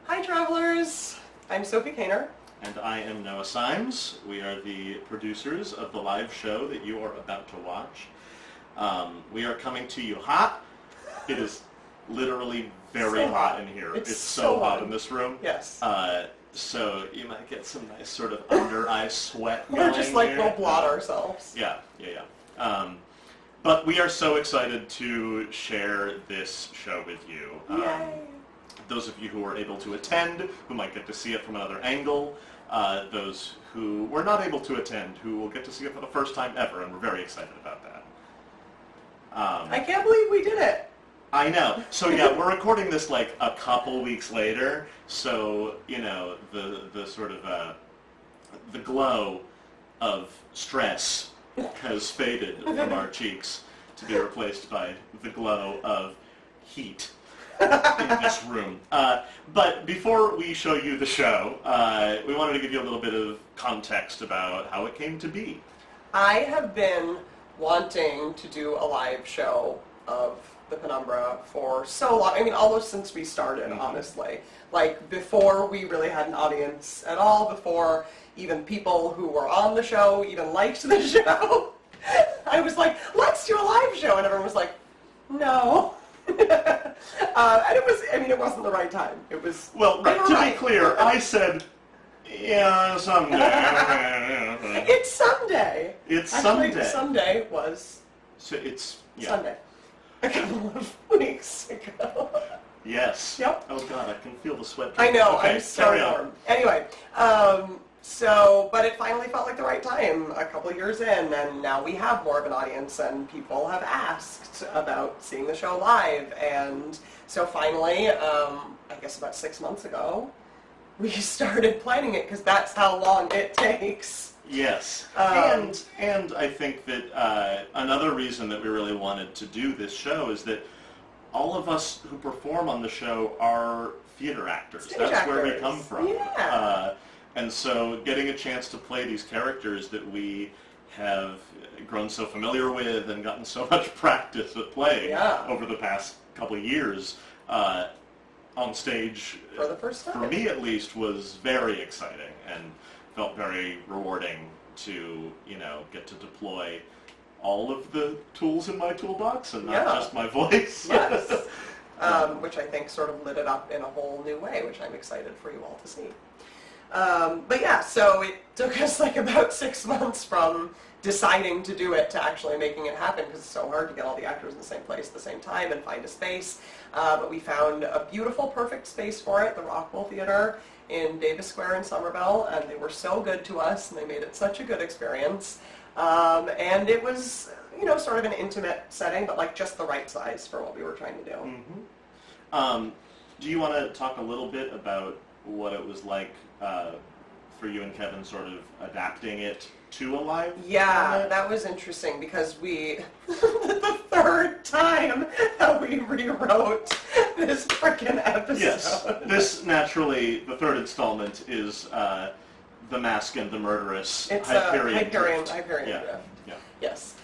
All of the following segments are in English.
Hi, travelers. I'm Sophie Kainer. And I am Noah Symes. We are the producers of the live show that you are about to watch. We are coming to you hot. It is literally very So hot hot. in here. It's It's so so hot hot. in this room. Yes. So you might get some nice sort of under-eye sweat We're going just like, here. we'll blot ourselves. Yeah. But we are so excited to share this show with you. Yay. Those of you who were able to attend, who might get to see it from another angle, those who were not able to attend, who will get to see it for the first time ever, and we're very excited about that. I can't believe we did it. I know. So yeah, we're recording this like a couple weeks later, so, you know, the sort of, the glow of stress has faded from our cheeks to be replaced by the glow of heat in this room. But before we show you the show, we wanted to give you a little bit of context about how it came to be. I have been wanting to do a live show of the Penumbra for so long. I mean, almost since we started, honestly. Like, before we really had an audience at all, before even people who were on the show even liked the show. I was like, let's do a live show. And everyone was like, no. And it wasn't the right time. It was... Well, to be clear, I said, yeah, someday. It's someday. It's Actually, someday. someday was So it's, yeah. Sunday. A couple of weeks ago. Yes. Yep. Oh God, I can feel the sweat. I know, Okay, I'm so carry on. warm. Anyway, but it finally felt like the right time a couple of years in, and now we have more of an audience, and people have asked about seeing the show live, and so finally, I guess about 6 months ago, we started planning it, because that's how long it takes. Yes, and I think that another reason that we really wanted to do this show is that all of us who perform on the show are theater actors. Stage That's where we actors. come from. Yeah. And so getting a chance to play these characters that we have grown so familiar with and gotten so much practice at playing over the past couple of years on stage, For the first time. for me at least, was very exciting and felt very rewarding to, you know, get to deploy all of the tools in my toolbox and not just my voice. Yes. Which I think sort of lit it up in a whole new way, which I'm excited for you all to see. But yeah, so it took us like about 6 months from deciding to do it to actually making it happen, because it's so hard to get all the actors in the same place at the same time and find a space. But we found a beautiful, perfect space for it, the Rockwell Theater in Davis Square in Somerville, and they were so good to us, and they made it such a good experience. And it was, you know, sort of an intimate setting, but like just the right size for what we were trying to do. Mm-hmm. Do you want to talk a little bit about what it was like for you and Kevin sort of adapting it to a live format? That was interesting, because we, the third time that we rewrote this frickin' episode. Yes, this naturally, the third installment is The Mask and the Murderous Hyperion Drift. Hyperion Yeah. Drift. Yeah. Yes.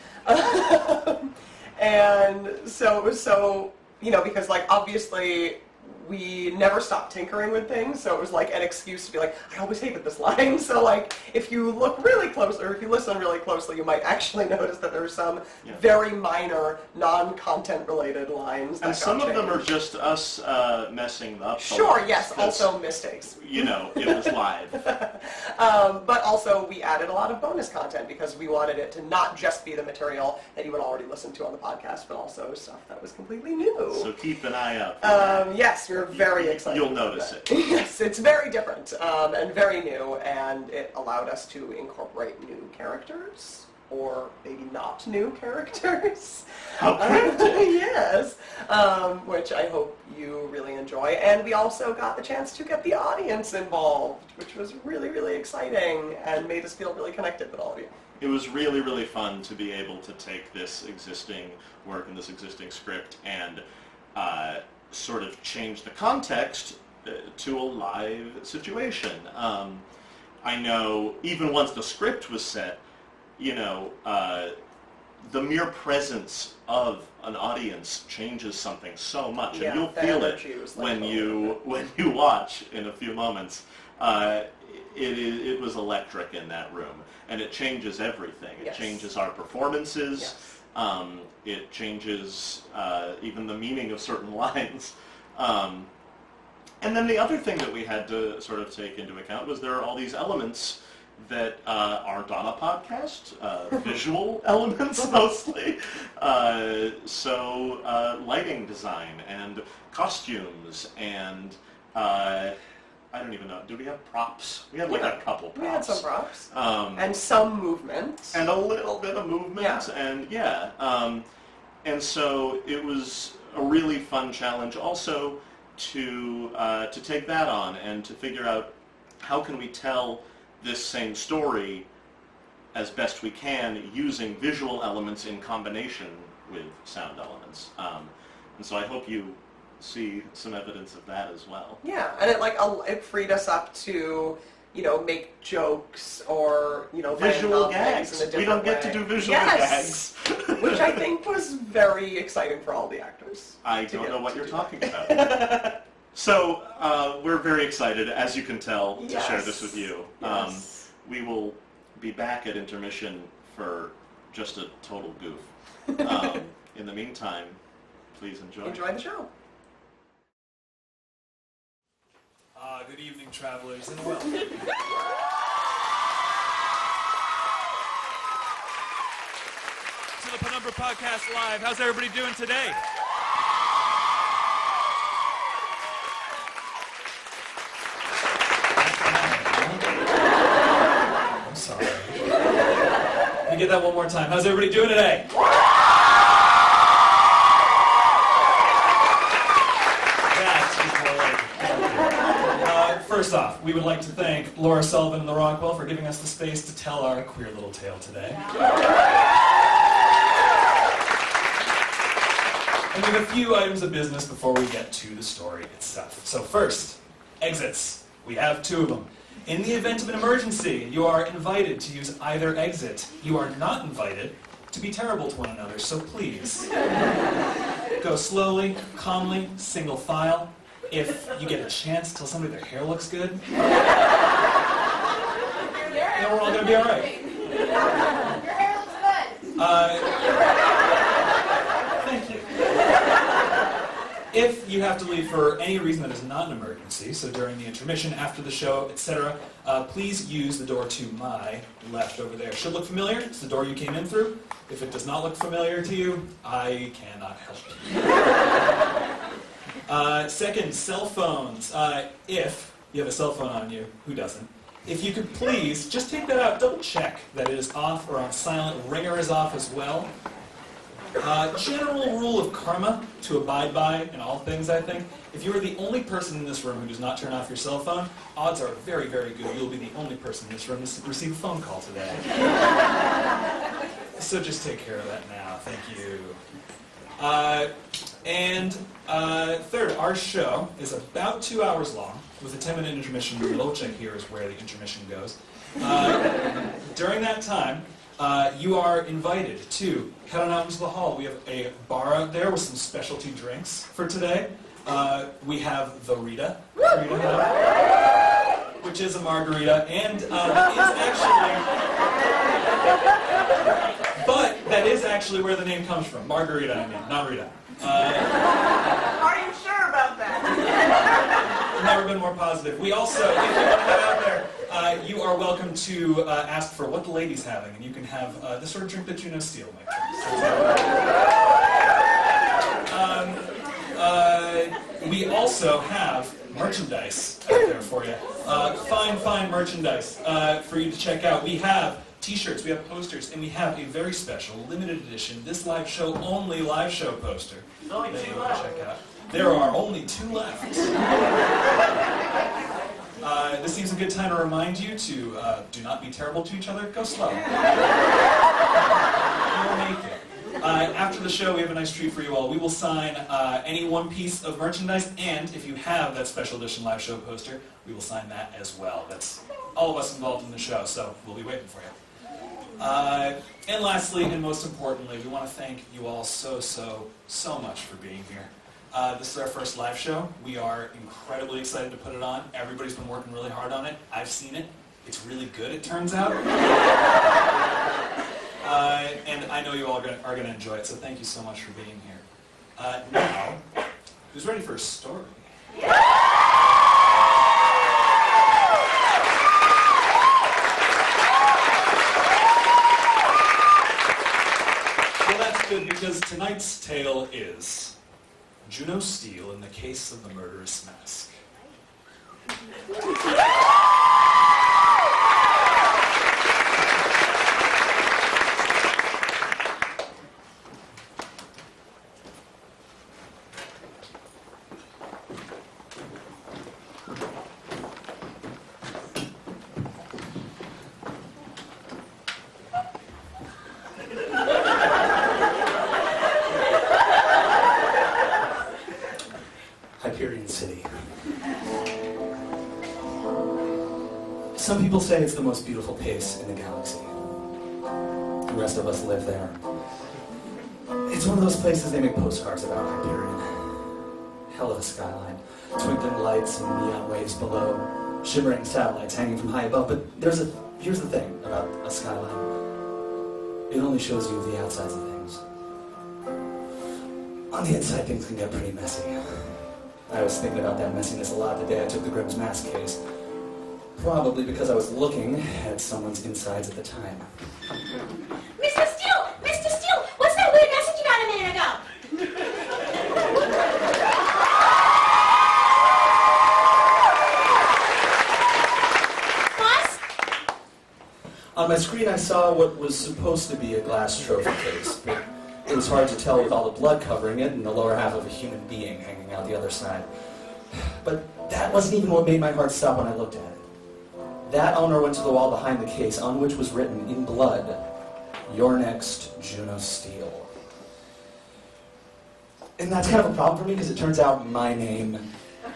And so it was so, you know, because like obviously we never stopped tinkering with things, so it was like an excuse to be like, I always hated this line. So like, if you look really close, or if you listen really closely, you might actually notice that there are some very minor, non-content related lines that And some got of them are changed. just us messing up. Sure, yes, also mistakes. You know, it was live. But also we added a lot of bonus content, because we wanted it to not just be the material that you would already listen to on the podcast, but also stuff that was completely new. So keep an eye out for that. Yes, we're very excited. You'll about notice that. it. Yes, it's very different and very new, and it allowed us to incorporate new characters, or maybe not new characters. How cryptic. Yes, which I hope you really enjoy. And we also got the chance to get the audience involved, which was really, really exciting and made us feel really connected with all of you. It was really, really fun to be able to take this existing work and this existing script and sort of change the context to a live situation. I know even once the script was set, you know, the mere presence of an audience changes something so much, Yeah, and you'll the feel it energy was like when totally you watch in a few moments. It was electric in that room, and it changes everything. It Yes. changes our performances. Yes. It changes even the meaning of certain lines. And then the other thing that we had to sort of take into account was there are all these elements that aren't on a podcast, visual elements mostly. So lighting design and costumes and I don't even know. Do we have props? We had like a couple props. We had some props. And some movement. And a little bit of movement. Yeah. And so it was a really fun challenge also to take that on and to figure out how can we tell this same story as best we can using visual elements in combination with sound elements. And so I hope you see some evidence of that as well. Yeah, and it freed us up to, make jokes or, visual land on things gags. in a different We don't get way. to do visual Yes! gags. Which I think was very exciting for all the actors. I don't know what you're talking about. So we're very excited, as you can tell, to share this with you. Yes. We will be back at intermission for just a total goof. In the meantime, please enjoy. Enjoy the show. Good evening, travelers, and welcome. To the Penumbra Podcast Live. How's everybody doing today? I'm sorry. Let me get that one more time. How's everybody doing today? First off, we would like to thank Laura Sullivan and the Rockwell for giving us the space to tell our queer little tale today. And we have a few items of business before we get to the story itself. So first, exits. We have 2 of them. In the event of an emergency, you are invited to use either exit. You are not invited to be terrible to one another, so please go slowly, calmly, single file. If you get a chance, tell somebody their hair looks good. Then we're all going to be all right. Your hair looks good. Thank you. If you have to leave for any reason that is not an emergency, so during the intermission, after the show, etc., please use the door to my left over there. It should look familiar. It's the door you came in through. If it does not look familiar to you, I cannot help you. Second, cell phones. If you have a cell phone on you, who doesn't? If you could please just take that out, double check that it is off or on silent. Ringer is off as well. General rule of karma to abide by in all things, I think. If you are the only person in this room who does not turn off your cell phone, odds are very, very good you'll be the only person in this room to receive a phone call today. So just take care of that now. Thank you. Third, our show is about 2 hours long, with a 10-minute intermission in the middle, which I hear is where the intermission goes. During that time, you are invited to head on out into the hall. We have a bar out there with some specialty drinks for today. We have the Rita, which is a margarita, and it's actually... But that is actually where the name comes from. Margarita, I mean, not Rita. Are you sure about that? Never been more positive. We also, if you want to head out there, you are welcome to ask for what the lady's having, and you can have the sort of drink that you know Steele might drink. We also have merchandise out there for you. Fine merchandise for you to check out. We have T-shirts, we have posters, and we have a very special, limited edition, this live show only live show poster. Only 2 left. Check out. There are only 2 left. This seems a good time to remind you to do not be terrible to each other. Go slow. You'll make it. After the show, we have a nice treat for you all. We will sign any one piece of merchandise, and if you have that special edition live show poster, we will sign that as well. That's all of us involved in the show, so we'll be waiting for you. And lastly, and most importantly, we want to thank you all so much for being here. This is our first live show. We are incredibly excited to put it on. Everybody's been working really hard on it. I've seen it. It's really good, it turns out. And I know you all are going to enjoy it, so thank you so much for being here. Now, who's ready for a story? Well, that's good, because tonight's tale is Juno Steele in the Case of the Murderous Mask. Some people say it's the most beautiful place in the galaxy. The rest of us live there. It's one of those places they make postcards about, Hyperion. Hell of a skyline. Twinkling lights and neon waves below. Shimmering satellites hanging from high above. But here's the thing about a skyline. It only shows you the outsides of things. On the inside, things can get pretty messy. I was thinking about that messiness a lot the day I took the Grimm's Mask case. Probably because I was looking at someone's insides at the time. Mr. Steele! Mr. Steele! What's that weird message you got a minute ago? Boss? On my screen I saw what was supposed to be a glass trophy case, but it was hard to tell with all the blood covering it and the lower half of a human being hanging out the other side. But that wasn't even what made my heart stop when I looked at it. That owner went to the wall behind the case, on which was written in blood, "You're next, Juno Steele." And that's kind of a problem for me, because it turns out my name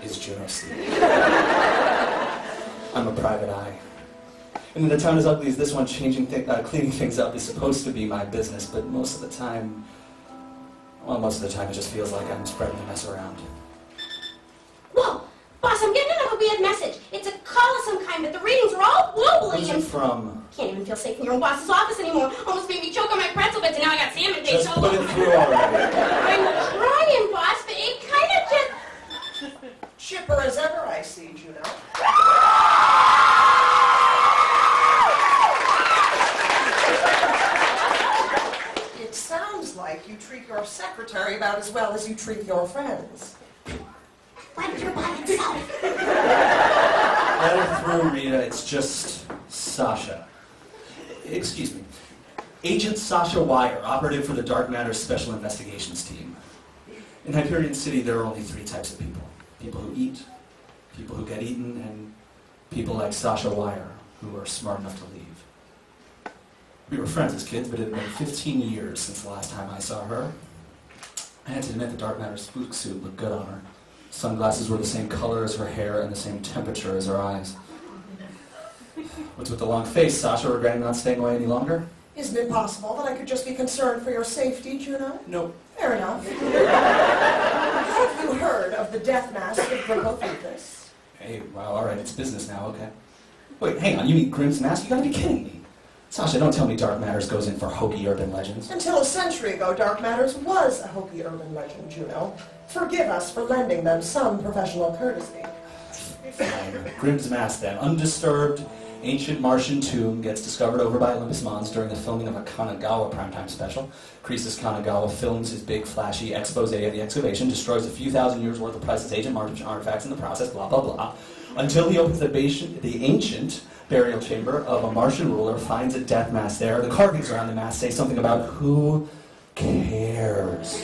is Juno Steele. I'm a private eye. And in a town as ugly as this one, cleaning things up is supposed to be my business, but most of the time it just feels like I'm spreading the mess around. Whoa! Boss, I'm getting another weird message. It's a call of some kind, but the readings are all wobbly Who's and... it from? Can't even feel safe in your own boss's office anymore. Almost made me choke on my pretzel bits, and now I got salmon days. Just put it through already. I'm trying, boss, but it kind of just... Chipper as ever, I see, Juno. It sounds like you treat your secretary about as well as you treat your friends. Why did you by itself? Let her through, Rita. It's just Sasha. Excuse me. Agent Sasha Wire, operative for the Dark Matter Special Investigations Team. In Hyperion City, there are only three types of people. People who eat, people who get eaten, and people like Sasha Wire, who are smart enough to leave. We were friends as kids, but it had been 15 years since the last time I saw her. I had to admit the Dark Matter spook suit looked good on her. Sunglasses were the same color as her hair and the same temperature as her eyes. What's with the long face, Sasha, regretting not staying away any longer? Isn't it possible that I could just be concerned for your safety, Juno? No. Fair enough. Have you heard of the death mask of Grimmophoethus? Hey, well, all right, it's business now, okay. Wait, hang on, you mean Grimm's Mask? You gotta be kidding me. Sasha, don't tell me Dark Matters goes in for hokey urban legends. Until a century ago, Dark Matters was a hokey urban legend, Juno. Forgive us for lending them some professional courtesy. Fine. Grimm's Mask, then. Undisturbed, ancient Martian tomb gets discovered over by Olympus Mons during the filming of a Kanagawa primetime special. Croesus Kanagawa films his big, flashy expose of the excavation, destroys a few thousand years' worth of priceless ancient Martian artifacts in the process, blah, blah, blah, until he opens the ancient burial chamber of a Martian ruler, finds a death mask there. The carvings around the mask say something about who cares.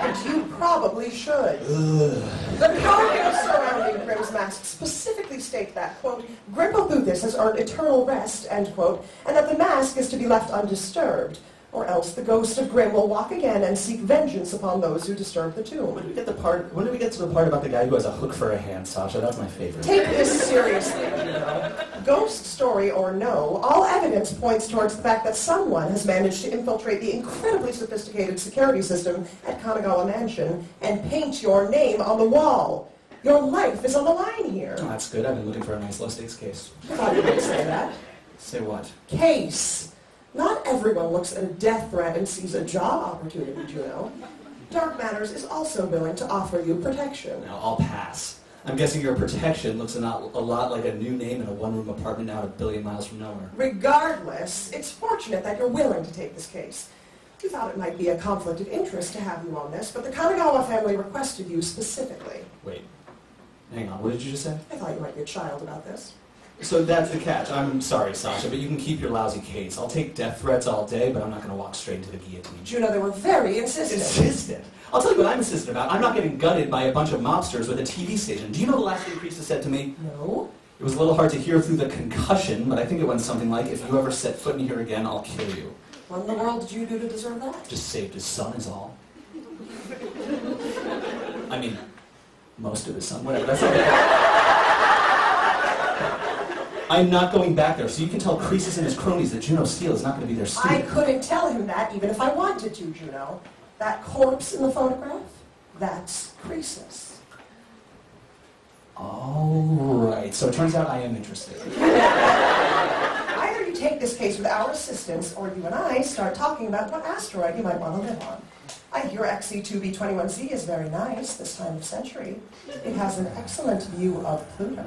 And you probably should. The carvings surrounding Grimm's mask specifically state that, quote, Grimmophoethus has earned eternal rest, end quote, and that the mask is to be left undisturbed. Or else the ghost of Grimm will walk again and seek vengeance upon those who disturb the tomb. When do we get to the part about the guy who has a hook for a hand, Sasha? That's my favorite. Take this seriously, you know. Ghost story or no, all evidence points towards the fact that someone has managed to infiltrate the incredibly sophisticated security system at Kanagawa Mansion and paint your name on the wall. Your life is on the line here. Oh, that's good. I've been looking for a nice low-stakes case. I thought you would say that. Say what? Case. Not everyone looks at a death threat and sees a job opportunity, you know. Dark Matters is also willing to offer you protection. Now, I'll pass. I'm guessing your protection looks a lot like a new name in a one-room apartment out a billion miles from nowhere. Regardless, it's fortunate that you're willing to take this case. We thought it might be a conflict of interest to have you on this, but the Kanagawa family requested you specifically. Wait. Hang on, what did you just say? I thought you might be a child about this. So that's the catch. I'm sorry, Sasha, but you can keep your lousy case. I'll take death threats all day, but I'm not going to walk straight into the guillotine. Juno, they were very insistent. Insistent? I'll tell you what I'm insistent about. I'm not getting gutted by a bunch of mobsters with a TV station. Do you know the last thing Priestess said to me? No. It was a little hard to hear through the concussion, but I think it went something like, if you ever set foot in here again, I'll kill you. What in the world did you do to deserve that? Just saved his son is all. I mean, most of his son, whatever. That's okay. I'm not going back there, so you can tell Croesus and his cronies that Juno Steele is not going to be their I student. couldn't tell him that even if I wanted to, Juno. That corpse in the photograph, that's Croesus. All right, so it turns out I am interested. Either you take this case with our assistance, or you and I start talking about what asteroid you might want to live on. I hear XC2b21z is very nice this time of century. It has an excellent view of Pluto.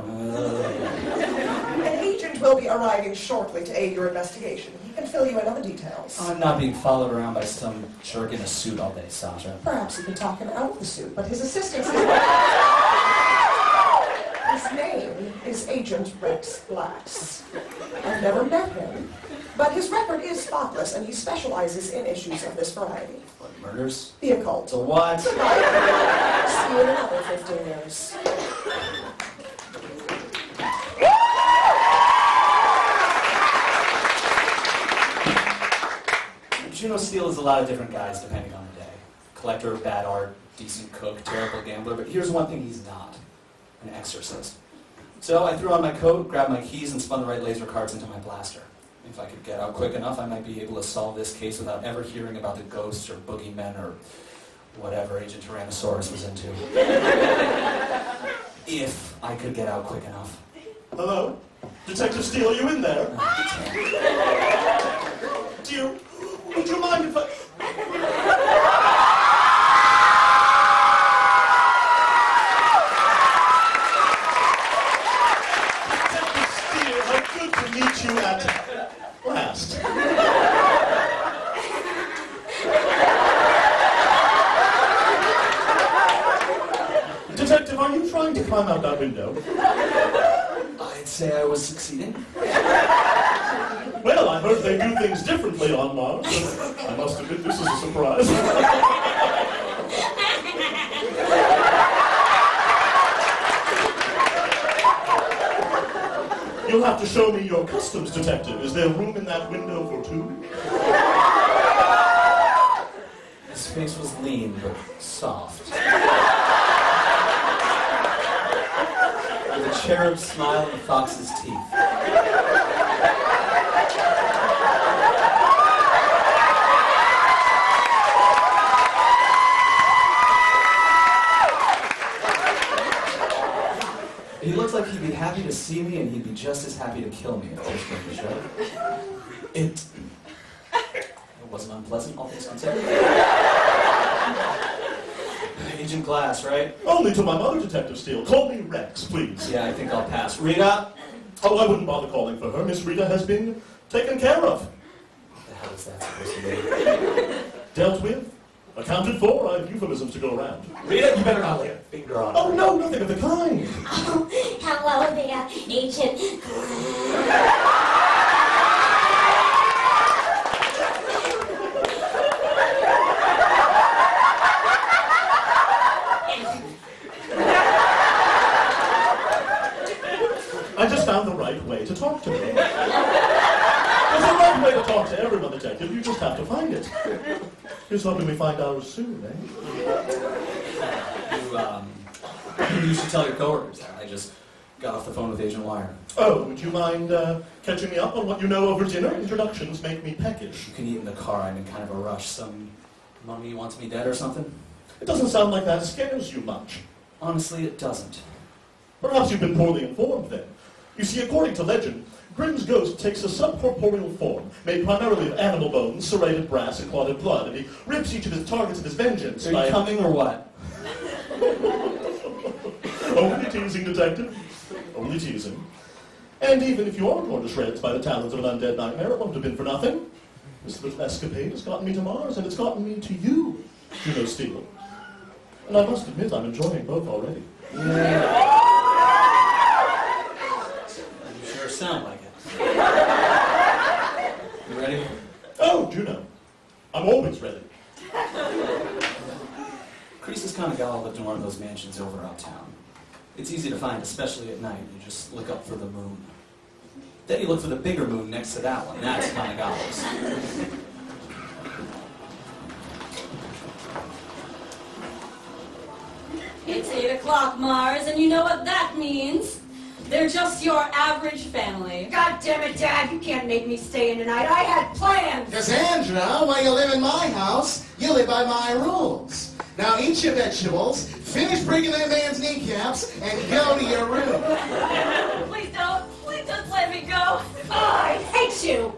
An agent will be arriving shortly to aid your investigation. He can fill you in on the details. I'm not being followed around by some jerk in a suit all day, Sasha. Perhaps you can talk him out of the suit, but his assistance is... His name is Agent Rex Glass. I've never met him, but his record is spotless, and he specializes in issues of this variety. What, murders? The occult. So what? See you in another 15 years. Juno Steele is a lot of different guys depending on the day. Collector of bad art, decent cook, terrible gambler, but here's one thing he's not. An exorcist. So I threw on my coat, grabbed my keys, and spun the right laser cards into my blaster. If I could get out quick enough, I might be able to solve this case without ever hearing about the ghosts or boogeymen or whatever Agent Tyrannosaurus was into. If I could get out quick enough. Hello? Detective Steele, are you in there? Would you mind if I... meet you at last. Detective, are you trying to climb out that window? I'd say I was succeeding. Well, I heard they do things differently on Mars. I must admit this is a surprise. You'll have to show me your customs, Detective. Is there room in that window for two? His face was lean, but soft. With a cherub smile and a fox's teeth. He looks like he'd be happy to see me, and he'd be just as happy to kill me if this was the show. It wasn't unpleasant, all things considered. Agent Glass, right? Only to my mother, Detective Steele. Call me Rex, please. Yeah, I think I'll pass. Rita? Oh, I wouldn't bother calling for her. Miss Rita has been taken care of. What the hell is that supposed to mean? Dealt with. Accounted for. I have euphemisms to go around. Rita, you better not lay a finger on Oh, no, nothing of the kind. Oh, hello there, Agent. I just found the right way to talk to her. There's a right way to talk to everyone, Detective. You just have to find it. Here's hoping we find ours soon, eh? You should tell your coworkers that. I just got off the phone with Agent Wire. Oh, would you mind catching me up on what you know over dinner? Introductions make me peckish. You can eat in the car. I'm in kind of a rush. Some mummy wants me dead or something? It doesn't sound like that scares you much. Honestly, it doesn't. Perhaps you've been poorly informed then. You see, according to legend, Grimm's ghost takes a subcorporeal form, made primarily of animal bones, serrated brass, and clotted blood, and he rips each of his targets of his vengeance Are by... you coming or what? Only teasing, Detective. Only teasing. And even if you are torn to shreds by the talons of an undead nightmare, it won't have been for nothing. This little escapade has gotten me to Mars, and it's gotten me to you, Juno Steele. And I must admit, I'm enjoying both already. Yeah. You sure sound like it. You ready? Oh, Juno. I'm always ready. Creases Kanagawa lived in one of those mansions over uptown. It's easy to find, especially at night. You just look up for the moon. Then you look for the bigger moon next to that one. That's Kanagawa's. It's 8 o'clock, Mars, and you know what that means. They're just your average family. God damn it, Dad, you can't make me stay in tonight. I had plans. Cassandra, while you live in my house, you live by my rules. Now eat your vegetables, finish breaking that man's kneecaps, and go to your room. Please don't let me go. Oh, I hate you.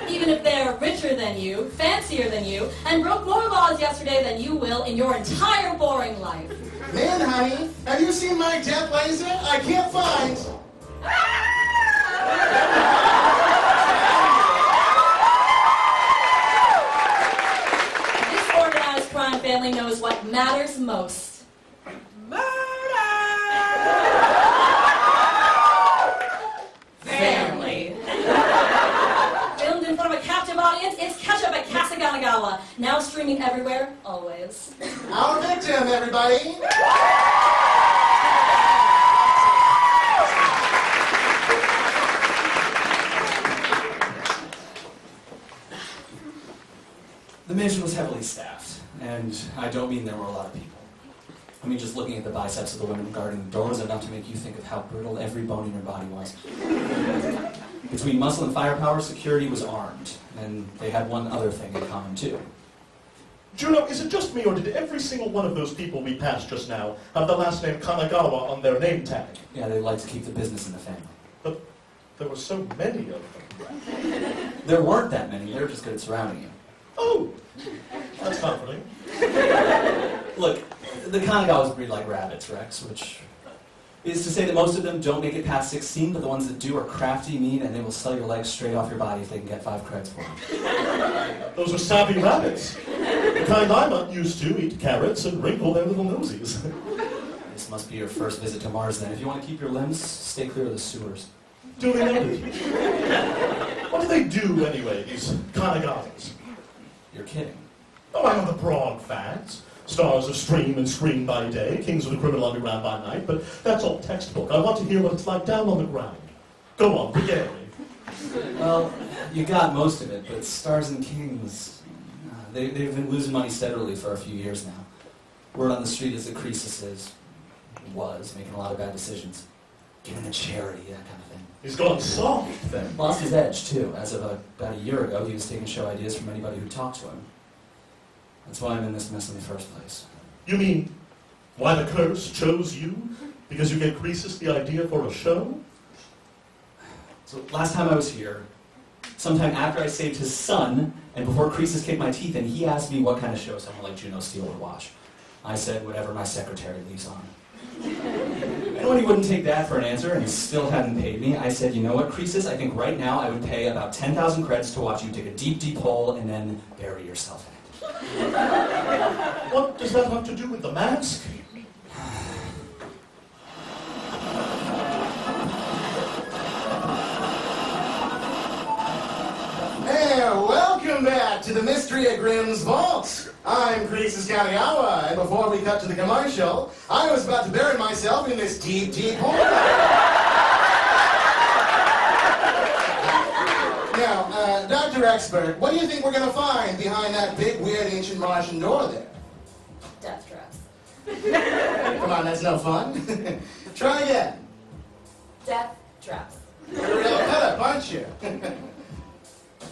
Even if they're richer than you, fancier than you, and broke more laws yesterday than you will in your entire boring life. Man, honey, have you seen my death laser? I can't find... This organized crime family knows what matters most. Family. Filmed in front of a captive audience, it's Catch Up at Kasaganagawa. Now streaming everywhere, always. Our victim, everybody! The mansion was heavily staffed, and I don't mean there were a lot of people. I mean, just looking at the biceps of the women guarding the door was enough to make you think of how brittle every bone in your body was. Between muscle and firepower, security was armed, and they had one other thing in common, too. Juno, is it just me, or did every single one of those people we passed just now have the last name Kanagawa on their name tag? Yeah, they like to keep the business in the family. But there were so many of them. There weren't that many. They were just good at surrounding you. Oh, that's comforting. Look, the Kanagawas breed like rabbits, Rex, which is to say that most of them don't make it past 16, but the ones that do are crafty, mean, and they will sell your legs straight off your body if they can get 5 creds for them. Those are savvy rabbits. The kind I'm used to eat carrots and wrinkle their little nosies. This must be your first visit to Mars, then. If you want to keep your limbs, stay clear of the sewers. Duly noted. What do they do, anyway, these Kanagawas? You're kidding. Oh, I know the broad facts. Stars of stream and screen by day, kings of the criminal underground by night, but that's all textbook. I want to hear what it's like down on the ground. Go on, regale me. Well, you got most of it, but Stars and Kings, they've been losing money steadily for a few years now. Word on the street is that Croesus was making a lot of bad decisions. Giving to charity, that kind of thing. He's gone soft, then. Lost his edge, too. As of about a year ago, he was taking show ideas from anybody who talked to him. That's why I'm in this mess in the first place. You mean, why the curse chose you? Because you gave Croesus the idea for a show? So last time I was here, sometime after I saved his son, and before Croesus kicked my teeth in, he asked me what kind of show someone like Juno Steele would watch. I said whatever my secretary leaves on. And when he wouldn't take that for an answer, and he still hadn't paid me, I said, you know what, Croesus, I think right now I would pay about 10,000 creds to watch you dig a deep, deep hole and then bury yourself in it. What does that have to do with the mask? Hey, welcome back to the Mystery of Grimm's Vault. I'm Croesus Kanagawa, and before we cut to the commercial, I was about to bury myself in this deep, deep hole. Now, Dr. Expert, what do you think we're going to find behind that big, weird, ancient Martian door there? Death traps. Come on, that's no fun. Try again. Death traps. You're a real cut-up, aren't you?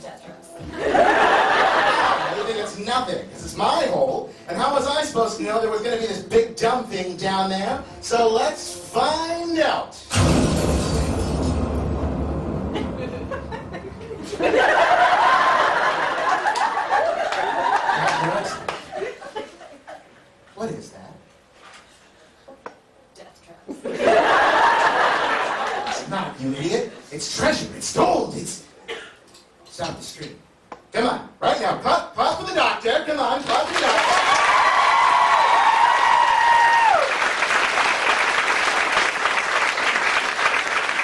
Death traps. You think it's nothing, because it's my hole, and how was I supposed to know there was going to be this big dumb thing down there? So let's find out. What is that? Death traps. It's not, you idiot. It's treasure. It's gold. It's... Stop the stream. Come on. Right now. Pause for the doctor. Come on. Pause for the doctor.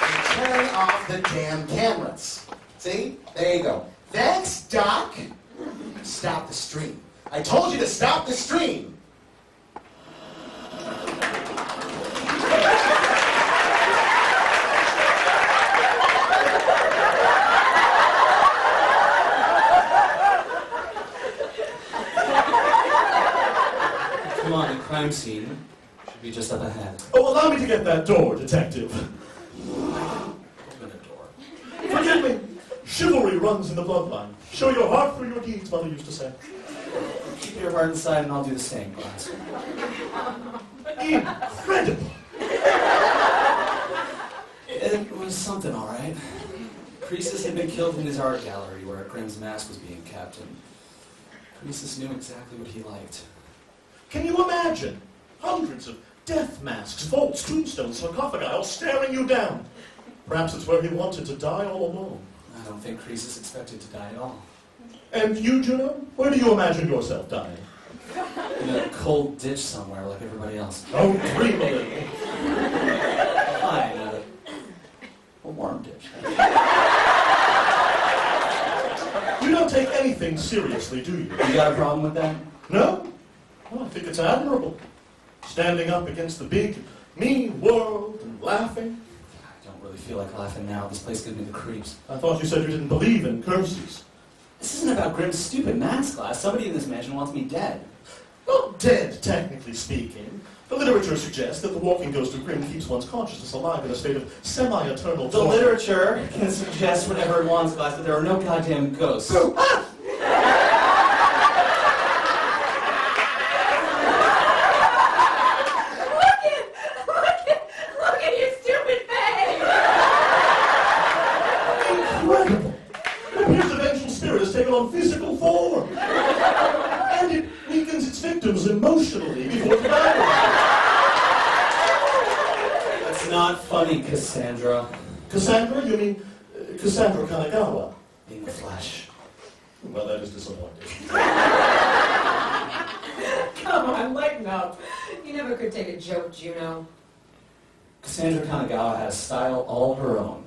And turn off the damn cameras. See? There you go. Thanks, Doc. Stop the stream. I told you to stop the stream. Come on, the crime scene should be just up ahead. Oh, allow me to get that door, detective. Open the door. Forgive me. Chivalry runs in the bloodline. Show your heart through your deeds, Mother used to say. Keep your heart inside and I'll do the same, Glass. Incredible. It was something, all right. Croesus had been killed in his art gallery where Grimm's mask was being kept, and Croesus knew exactly what he liked. Can you imagine? Hundreds of death masks, vaults, tombstones, sarcophagi, all staring you down. Perhaps it's where he wanted to die all alone. I don't think Croesus expected to die at all. And you, Juno? Where do you imagine yourself dying? In a cold ditch somewhere like everybody else. Oh, dream a little. Fine, a warm ditch. You don't take anything seriously, do you? You got a problem with that? No? Well, I think it's admirable. Standing up against the big, mean world and laughing. I don't really feel like laughing now. This place gives me the creeps. I thought you said you didn't believe in curses. This isn't about Grimm's stupid mask, Glass. Somebody in this mansion wants me dead. Well, dead, technically speaking. The literature suggests that the walking ghost of Grimm keeps one's consciousness alive in a state of semi-eternal The torment. literature can suggest whatever it wants, Glass, but there are no goddamn ghosts. Ah! Look at your stupid face! Incredible! It appears the vengeful spirit has taken on physical form. And it weakens its victims emotionally before the battle. That's not funny, Cassandra. Cassandra? You mean Cassandra Kanagawa? In the flesh. Well, that is disappointing. Come on, lighten up. You never could take a joke, Juno. Cassandra Kanagawa had a style all her own.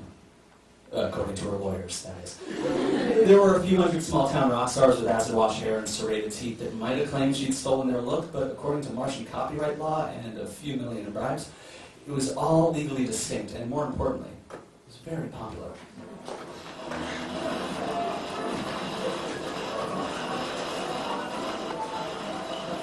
According to her lawyers, that is. There were a few hundred small-town rock stars with acid-wash hair and serrated teeth that might have claimed she'd stolen their look, but according to Martian copyright law and a few million in bribes, it was all legally distinct, and more importantly, it was very popular.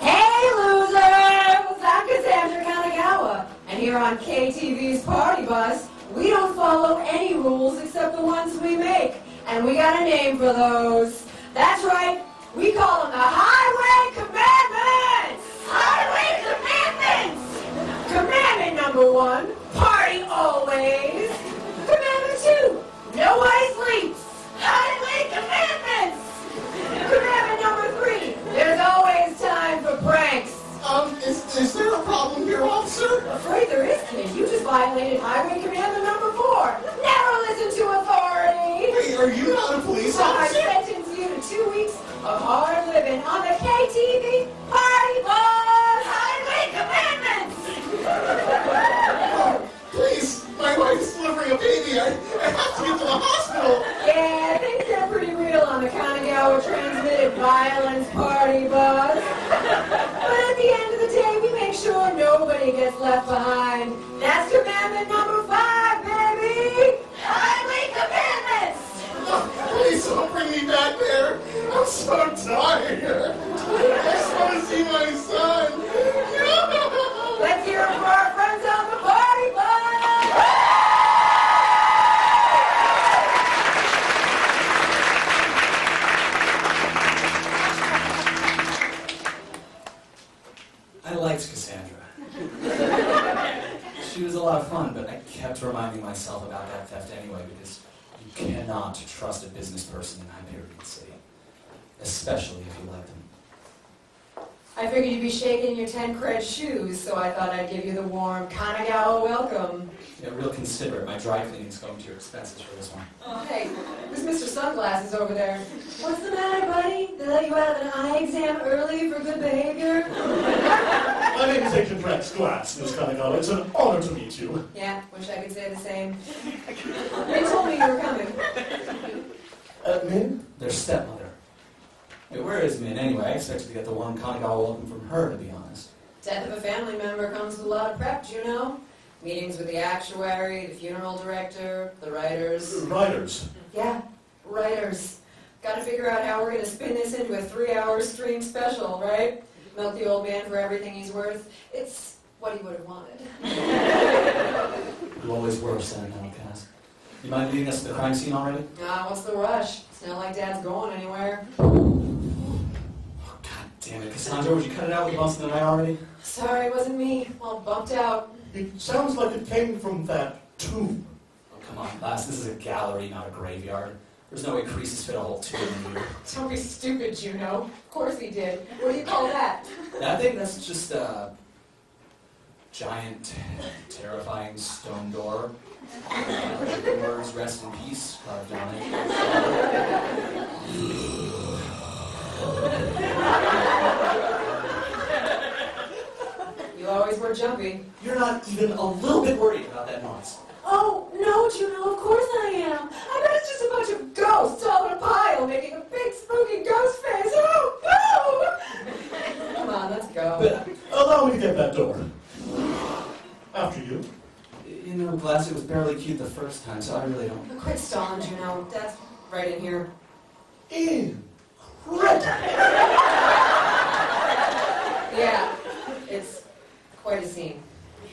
Hey, losers! I'm Cassandra Kanagawa, and here on KTV's Party Bus, we don't follow any rules except the ones we make, and we got a name for those. That's right, we call them the Highway Commandments! Highway Commandments! Commandment number 1, party always. Commandment 2, nobody sleeps. Highway Commandments! Commandment number 3, there's always time for pranks. Is there a problem here, officer? Afraid there is, kid. You just violated Highway Commandment number 4. Never listen to authority. Wait, are you not a police So I officer? sentence you to 2 weeks of hard living on the KTV Party Bus. Highway Commandments. Oh, please, my wife's delivering a baby. I have to get to the hospital. Yeah, things are pretty real on the Kanagawa Transmitted Violence Party Bus. But at the end of the day, we make sure nobody gets left behind. That's commandment number 5, baby! Highway Commandments! Oh, please don't bring me so tired. I just want to see my son. Let's hear it for our friends on the party bus! I liked Cassandra. She was a lot of fun, but I kept reminding myself about that theft anyway, because you cannot trust a business person in Hyperion City, especially if you like them. I figured you'd be shaking your 10-cred shoes, so I thought I'd give you the warm Kanagawa welcome. Yeah, real considerate. My dry cleaning's going to your expenses for this one. Oh, hey, who's Mr. Sunglasses over there? What's the matter, buddy? They let you out of an eye exam early for good behavior? My name is Agent Rex Glass, Miss Kanagawa. It's an honor to meet you. Yeah, wish I could say the same. They told me you were coming. Min? Their stepmother. Hey, where is Min anyway? I expected to get the warm Kanagawa welcome from her, to be honest. Death of a family member comes with a lot of prep, you know? Meetings with the actuary, the funeral director, the writers. Writers? Yeah, writers. Gotta figure out how we're gonna spin this into a 3-hour stream special, right? Milk the old man for everything he's worth. It's what he would have wanted. You always were, Sam Cass. You mind leading us to the crime scene already? Ah, what's the rush? It's not like Dad's going anywhere. Damn it, Cassandra, would you cut it out with bumps in the night already? Sorry, it wasn't me. All bumped out. It sounds like it came from that tomb. Oh, come on, lass. This is a gallery, not a graveyard. There's no way creases fit a whole tomb in here. Don't be stupid, Juno. Of course he did. What do you call that? I think that's just a giant, terrifying stone door. The words "rest in peace" carved on it. You always were jumpy. You're not even a little bit worried about that noise. Oh, no, Juno, of course I am. I bet it's just a bunch of ghosts all in a pile making a big spooky ghost face. Oh, no! Come on, let's go. But allow me to get that door. After you. You know, Glass, it was barely cute the first time, so I really don't... Quit stalling, Juno. That's right in here. Incredible! Yeah, it's quite a scene.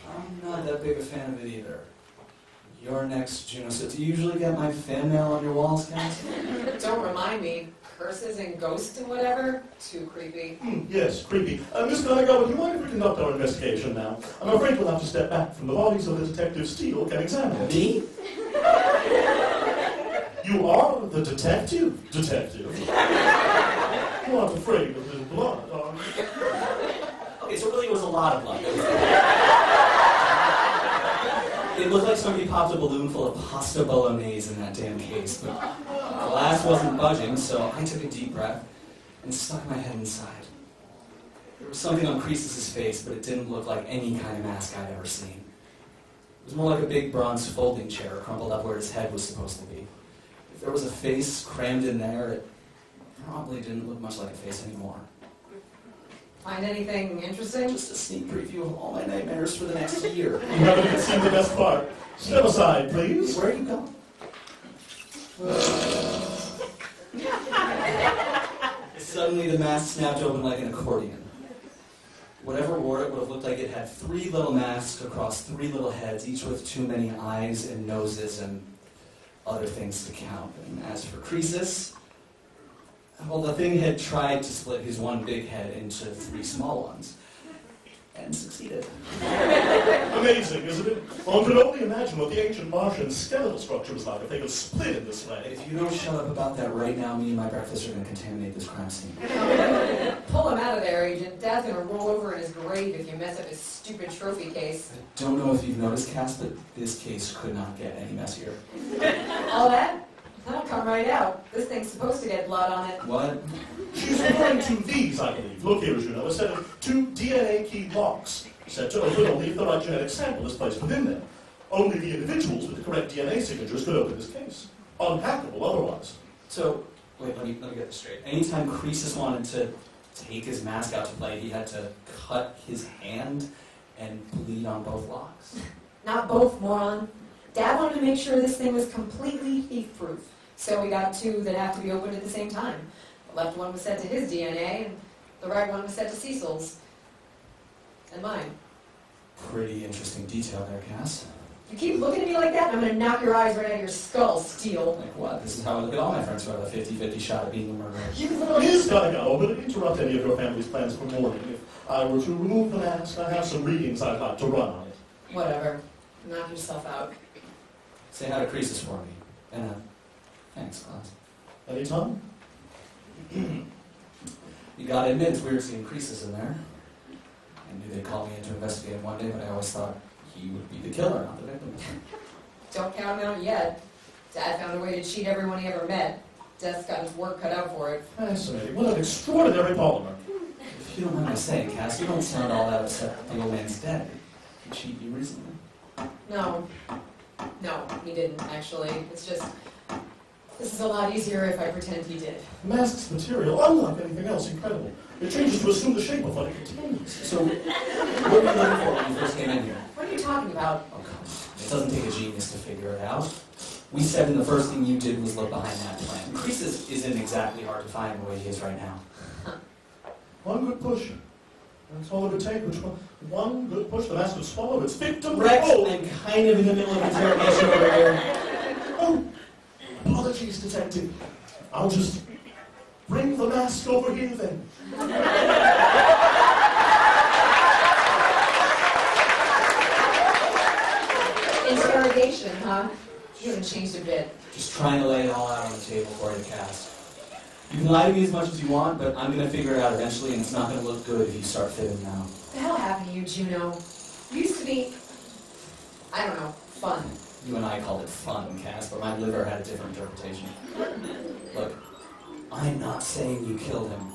I'm not that big a fan of it either. You're next, Juno. So do you usually get my fan mail on your walls, Cass? Don't remind me. Curses and ghosts and whatever? Too creepy. Yes, creepy. Miss Kanagawa, do you mind if we conduct our investigation now? I'm afraid we'll have to step back from the body so that Detective Steele can examine it. Me? You are the detective? Detective. You aren't afraid of the blood, are you? Okay, so really it was a lot of blood. It looked like somebody popped a balloon full of pasta bolognese in that damn case, but the glass wasn't budging, so I took a deep breath and stuck my head inside. There was something on Creas's face, but it didn't look like any kind of mask I'd ever seen. It was more like a big bronze folding chair crumpled up where his head was supposed to be. If there was a face crammed in there, it probably didn't look much like a face anymore. Find anything interesting? Just a sneak preview of all my nightmares for the next year. You haven't even seen the best part. Step aside, please. Where are you going? Suddenly the mask snapped open like an accordion. Whatever wore it would have looked like it had 3 little masks across 3 little heads, each with too many eyes and noses and other things to count. And as for Croesus, well, the thing had tried to split his one big head into 3 small ones, and succeeded. Amazing, isn't it? One could only imagine what the ancient Martian skeletal structure was like if they could split in this way. If you don't shut up about that right now, me and my breakfast are going to contaminate this crime scene. Pull him out of there, Agent. Dad's gonna roll over in his grave if you mess up his stupid trophy case. I don't know if you've noticed, Cass, but this case could not get any messier. All that? That'll come right out. This thing's supposed to get blood on it. What? She's referring to these, I believe. Look here, Juno, a set of 2 DNA key locks, set to open only if the right genetic sample is placed within them. Only the individuals with the correct DNA signatures could open this case. Unhackable otherwise. So, wait, let me get this straight. Anytime Croesus wanted to take his mask out to play, he had to cut his hand and bleed on both locks. Not both, moron. Dad wanted to make sure this thing was completely thief-proof. So we got 2 that have to be opened at the same time. The left one was sent to his DNA, and the right one was sent to Cecil's. And mine. Pretty interesting detail there, Cass. You keep looking at me like that, and I'm going to knock your eyes right out of your skull, Steele. Like what? This is how I look at all my friends who have a 50-50 shot at being a murderer. You little... Miss Kanagawa, will it interrupt any of your family's plans for mourning if I were to remove the mask? I have some readings I'd like to run on it. Whatever. Knock yourself out. Say hi to Croesus for me. And, thanks, class. Anytime? You gotta admit, it's weird seeing Croesus in there. I knew they'd call me in to investigate him one day, but I always thought he would be the killer, not the victim. Don't count him out yet. Dad found a way to cheat everyone he ever met. Death's got his work cut out for it. Fascinating. What an extraordinary polymer. If you don't mind my saying, Cass, you don't sound all that upset that the old man's dead. He cheated you recently. No. No, he didn't, actually. It's just... This is a lot easier if I pretend he did. Mask's material, unlike anything else, incredible. It changes to assume the shape of what it contains. So, what were you looking for when you first came in here? What are you talking about? Oh, come on. It doesn't take a genius to figure it out. We said the first thing you did was look behind that plant. Croesus isn't exactly hard to find the way he is right now. One good push. That's all it would take. One good push, the mask would swallow its victim. Rex, Oh. I'm kind of in the middle of interrogation over here. Oh, apologies, detective. I'll just bring the mask over here then. Interrogation, huh? You haven't changed a bit. Just trying to lay it all out on the table for you, Cass. You can lie to me as much as you want, but I'm going to figure it out eventually, and it's not going to look good if you start fibbing now. What the hell happened to you, Juno? You used to be... I don't know, fun. You and I called it fun, Cass, but my liver had a different interpretation. Look, I'm not saying you killed him,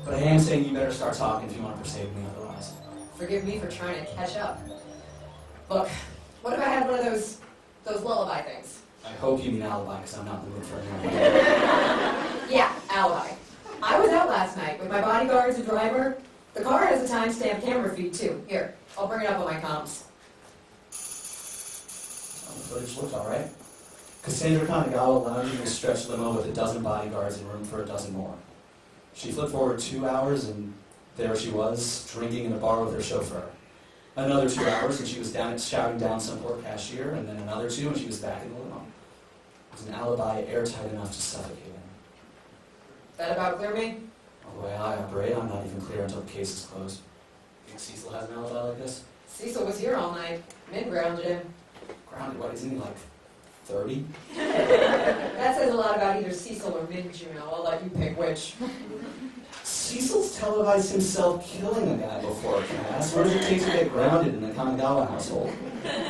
but I am saying you better start talking if you want to persuade me otherwise. Forgive me for trying to catch up. Look, what if I had one of those lullaby things? I hope you mean alibi, because I'm not in the mood for it. Yeah, alibi. I was out last night with my bodyguards and driver. The car has a timestamp camera feed, too. Here, I'll bring it up on my comms. The footage looked all right. Cassandra Kanagawa lounged in a stretch limo with a dozen bodyguards and room for a dozen more. She flipped forward 2 hours, and there she was, drinking in a bar with her chauffeur. Another 2 hours, and she was shouting down some poor cashier, and then another 2, and she was back in the limo. It was an alibi airtight enough to suffocate him. That about clear me? The way I operate, I'm not even clear until the case is closed. Think Cecil has an alibi like this? Cecil was here all night. Min grounded him. Grounded, what, isn't he like 30? That says a lot about either Cecil or Min, Juno. I'll let you pick which. Cecil's televised himself killing a guy before, Cass. What does it take to get grounded in the Kanagawa household?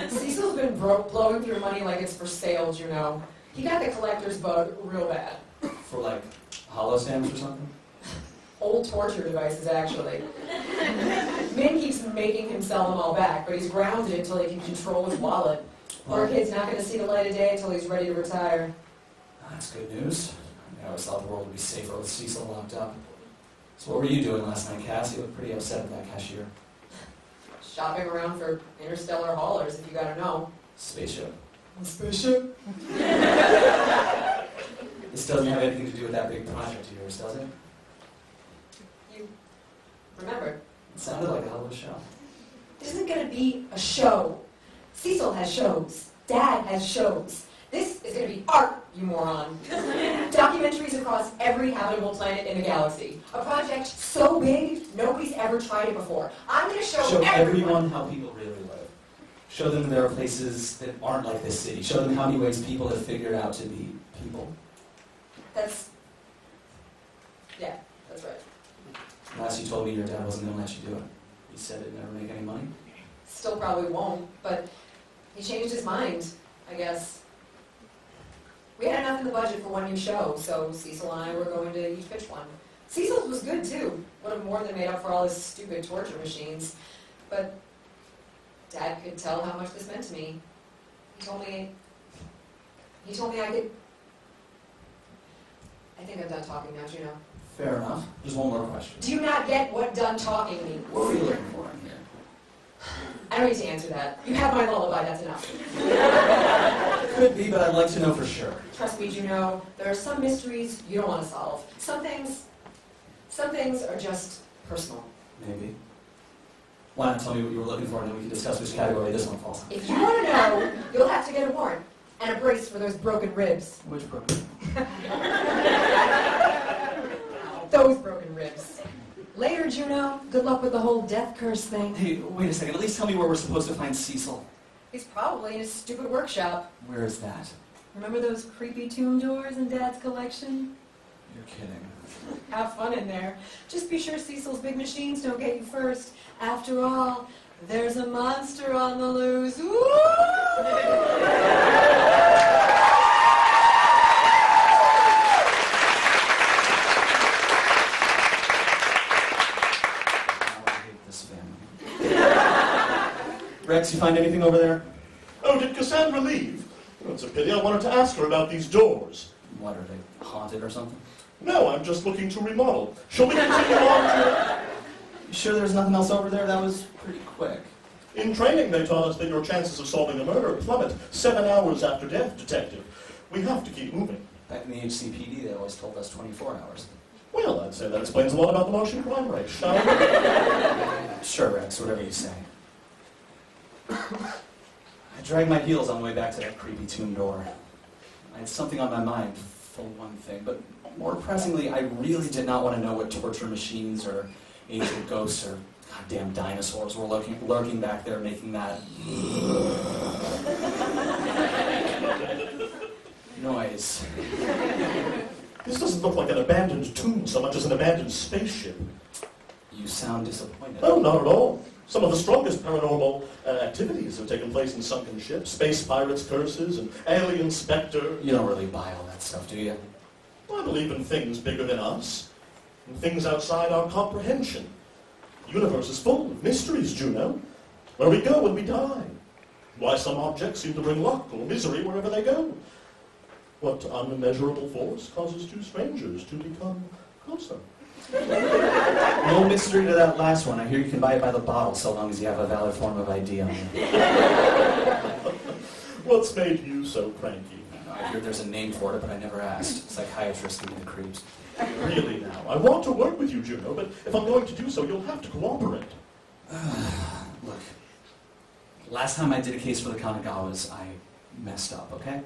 Cecil's been blowing through money like it's for sale, Juno. He got the collector's bug real bad. For like hollow stamps or something? Old torture devices, actually. Min keeps making him sell them all back, but he's grounded until he can control his wallet. Poor kid's not going to see the light of day until he's ready to retire. That's good news. I always thought the world would be safer with Cecil locked up. So what were you doing last night, Cass? You looked pretty upset with that cashier. Shopping around for interstellar haulers, if you gotta know. Spaceship. A spaceship? This doesn't have anything to do with that big project of yours, does it? You remember? It sounded like a hell of a show. This isn't gonna be a show. Cecil has shows. Dad has shows. This is gonna be art, you moron. Documentaries across every habitable planet in the galaxy. A project so big, nobody's ever tried it before. I'm gonna show everyone how people really live. Show them there are places that aren't like this city. Show them how many ways people have figured out to be people. Yeah, that's right. Last you told me your dad wasn't going to let you do it. He said it'd never make any money. Still probably won't, but he changed his mind, I guess. We had enough in the budget for one new show, so Cecil and I were going to each pitch one. Cecil's was good, too. Would have more than made up for all his stupid torture machines. But Dad could tell how much this meant to me. He told me I could... I think I'm done talking now, Juno. Fair enough. Just one more question. Do you not get what done talking means? What are you looking for in here? I don't need to answer that. You have my lullaby, that's enough. Could be, but I'd like to know for sure. Trust me, Juno, there are some mysteries you don't want to solve. Some things are just personal. Maybe. Why not tell me what you were looking for, and then we can discuss which category this one falls in? If you want to know, you'll have to get a warrant and a brace for those broken ribs. Which broken? Those broken ribs. Later, Juno. Good luck with the whole death curse thing. Hey, wait a second. At least tell me where we're supposed to find Cecil. He's probably in his stupid workshop. Where is that? Remember those creepy tomb doors in Dad's collection? You're kidding. Have fun in there. Just be sure Cecil's big machines don't get you first. After all, there's a monster on the loose. Woo! Rex, you find anything over there? Oh, did Cassandra leave? Well, it's a pity. I wanted to ask her about these doors. What, are they haunted or something? No, I'm just looking to remodel. Shall we continue on to... You sure there's nothing else over there? That was pretty quick. In training, they taught us that your chances of solving a murder plummet 7 hours after death, Detective. We have to keep moving. Back in the HCPD, they always told us 24 hours. Well, I'd say that explains a lot about the Martian crime rate, shall we? Sure, Rex, whatever you say. I dragged my heels on the way back to that creepy tomb door. I had something on my mind, for one thing, but more pressingly, I really did not want to know what torture machines or ancient ghosts or goddamn dinosaurs were lurking back there making that noise. This doesn't look like an abandoned tomb so much as an abandoned spaceship. You sound disappointed. Oh, not at all. Some of the strongest paranormal activities have taken place in sunken ships. Space pirates' curses and alien specter. You don't really buy all that stuff, do you? I believe in things bigger than us, and things outside our comprehension. The universe is full of mysteries, Juno. Where we go when we die. Why some objects seem to bring luck or misery wherever they go. What unmeasurable force causes two strangers to become closer? No mystery to that last one. I hear you can buy it by the bottle so long as you have a valid form of ID on you. What's made you so cranky? I hear there's a name for it, but I never asked. Psychiatrist give me the creeps. Really now, I want to work with you, Juno, but if I'm going to do so, you'll have to cooperate. Look, last time I did a case for the Kanagawas, I messed up, okay?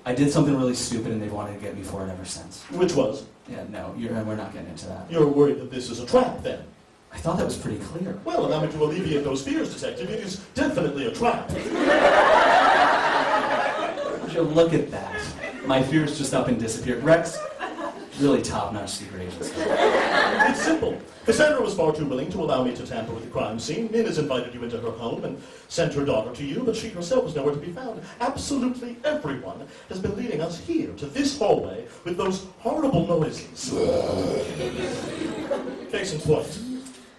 I did something really stupid and they've wanted to get me for it ever since. Which was? Yeah, no, we're not getting into that. You're worried that this is a trap, then? I thought that was pretty clear. Well, allow me to alleviate those fears, Detective. It is definitely a trap. Would you look at that? My fears just up and disappeared. Rex, really top-notch secret agents. It's simple. Cassandra was far too willing to allow me to tamper with the crime scene. Min has invited you into her home and sent her daughter to you, but she herself was nowhere to be found. Absolutely everyone has been leading us here, to this hallway, with those horrible noises. Case in point.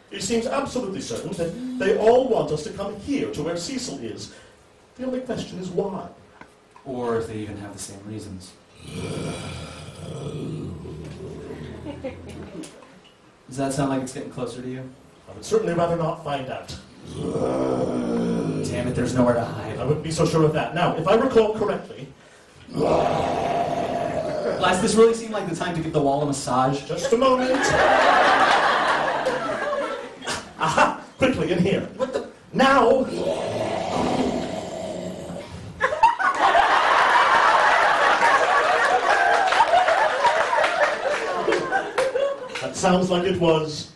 It seems absolutely certain that they all want us to come here, to where Cecil is. The only question is why. Or if they even have the same reasons. Does that sound like it's getting closer to you? I would certainly rather not find out. Damn it, there's nowhere to hide. I wouldn't be so sure of that. Now, if I recall correctly... Lass, this really seemed like the time to give the wall a massage. Just a moment. Aha! Quickly, in here. What the... Now! That sounds like it was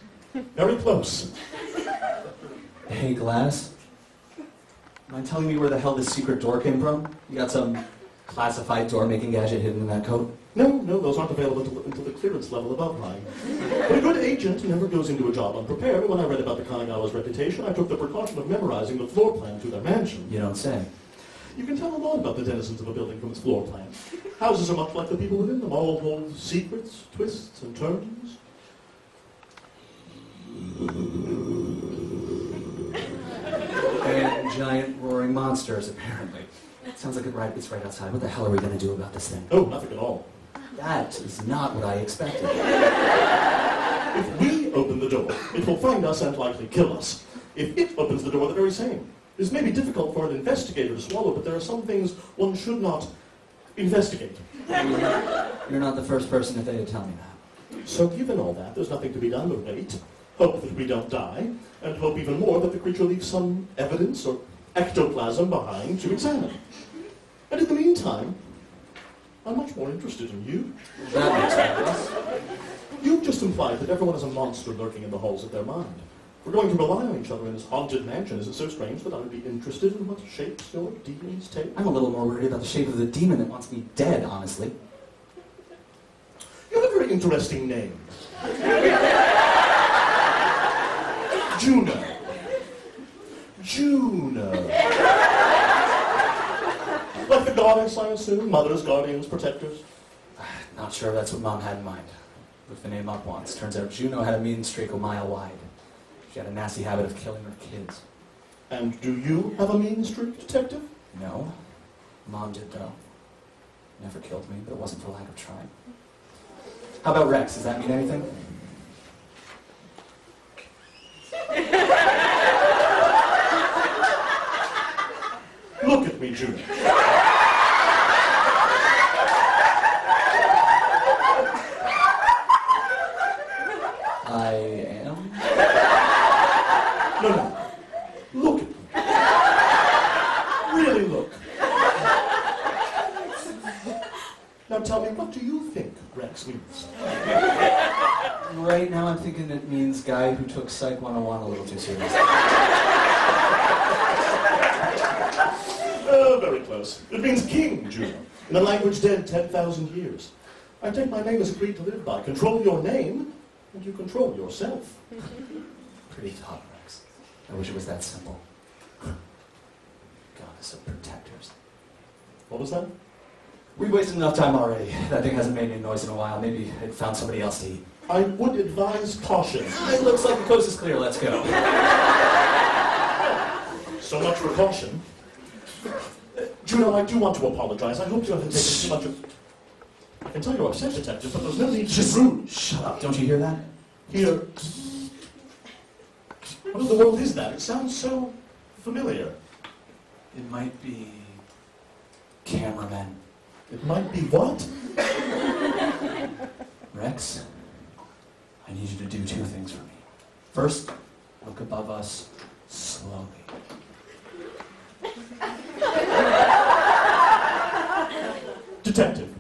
very close. Hey, Glass. Mind telling me where the hell this secret door came from? You got some classified door-making gadget hidden in that coat? No, those aren't available until the clearance level above mine. But a good agent never goes into a job unprepared. When I read about the Kanagawa's reputation, I took the precaution of memorizing the floor plan to their mansion. You don't say. You can tell a lot about the denizens of a building from its floor plan. Houses are much like the people within them, all hold secrets, twists, and turns. And giant roaring monsters, apparently. Sounds like it's right outside. What the hell are we going to do about this thing? Oh, nothing at all. That is not what I expected. If we open the door, it will find us and likely kill us. If it opens the door, the very same. is maybe difficult for an investigator to swallow, but there are some things one should not investigate. You're not the first person today to tell me that. So given all that, there's nothing to be done but wait, hope that we don't die, and hope even more that the creature leaves some evidence or ectoplasm behind to examine. And in the meantime, I'm much more interested in you. That makes sense. You've just implied that everyone is a monster lurking in the halls of their mind. We're going to rely on each other in this haunted mansion. Is it so strange that I would be interested in what shapes your demons take? I'm a little more worried about the shape of the demon that wants me dead, honestly. You have a very interesting name. Juno. Juno. Like the goddess, I assume? Mothers, guardians, protectors? Not sure that's what Mom had in mind. Looked the name up once. Turns out Juno had a mean streak a mile wide. She had a nasty habit of killing her kids. And do you have a mean streak, detective? No. Mom did, though. Never killed me, but it wasn't for lack of trying. How about Rex? Does that mean anything? Look at me, Juno. I am? No. Look at me. Really look. Now tell me, what do you think Rex means? Right now I'm thinking it means guy who took Psych 101 a little too seriously. Very close. It means king, Juno, in a language dead 10,000 years. I take my name as a creed to live by. Control your name, and you control yourself. Pretty tough, Rex. I wish it was that simple. Goddess of protectors. What was that? We've wasted enough time already. That thing hasn't made any noise in a while. Maybe it found somebody else to eat. I would advise caution. It looks like the coast is clear. Let's go. So much for caution. Juno, I do want to apologize. I hope you haven't taken too much of... I can tell you're upset, detective, but there's no need to be rude. Shut up. Don't you hear that? Here. What in the world is that? It sounds so familiar. It might be... cameramen. It might be what? Rex, I need you to do two things for me. First, look above us slowly. Detective,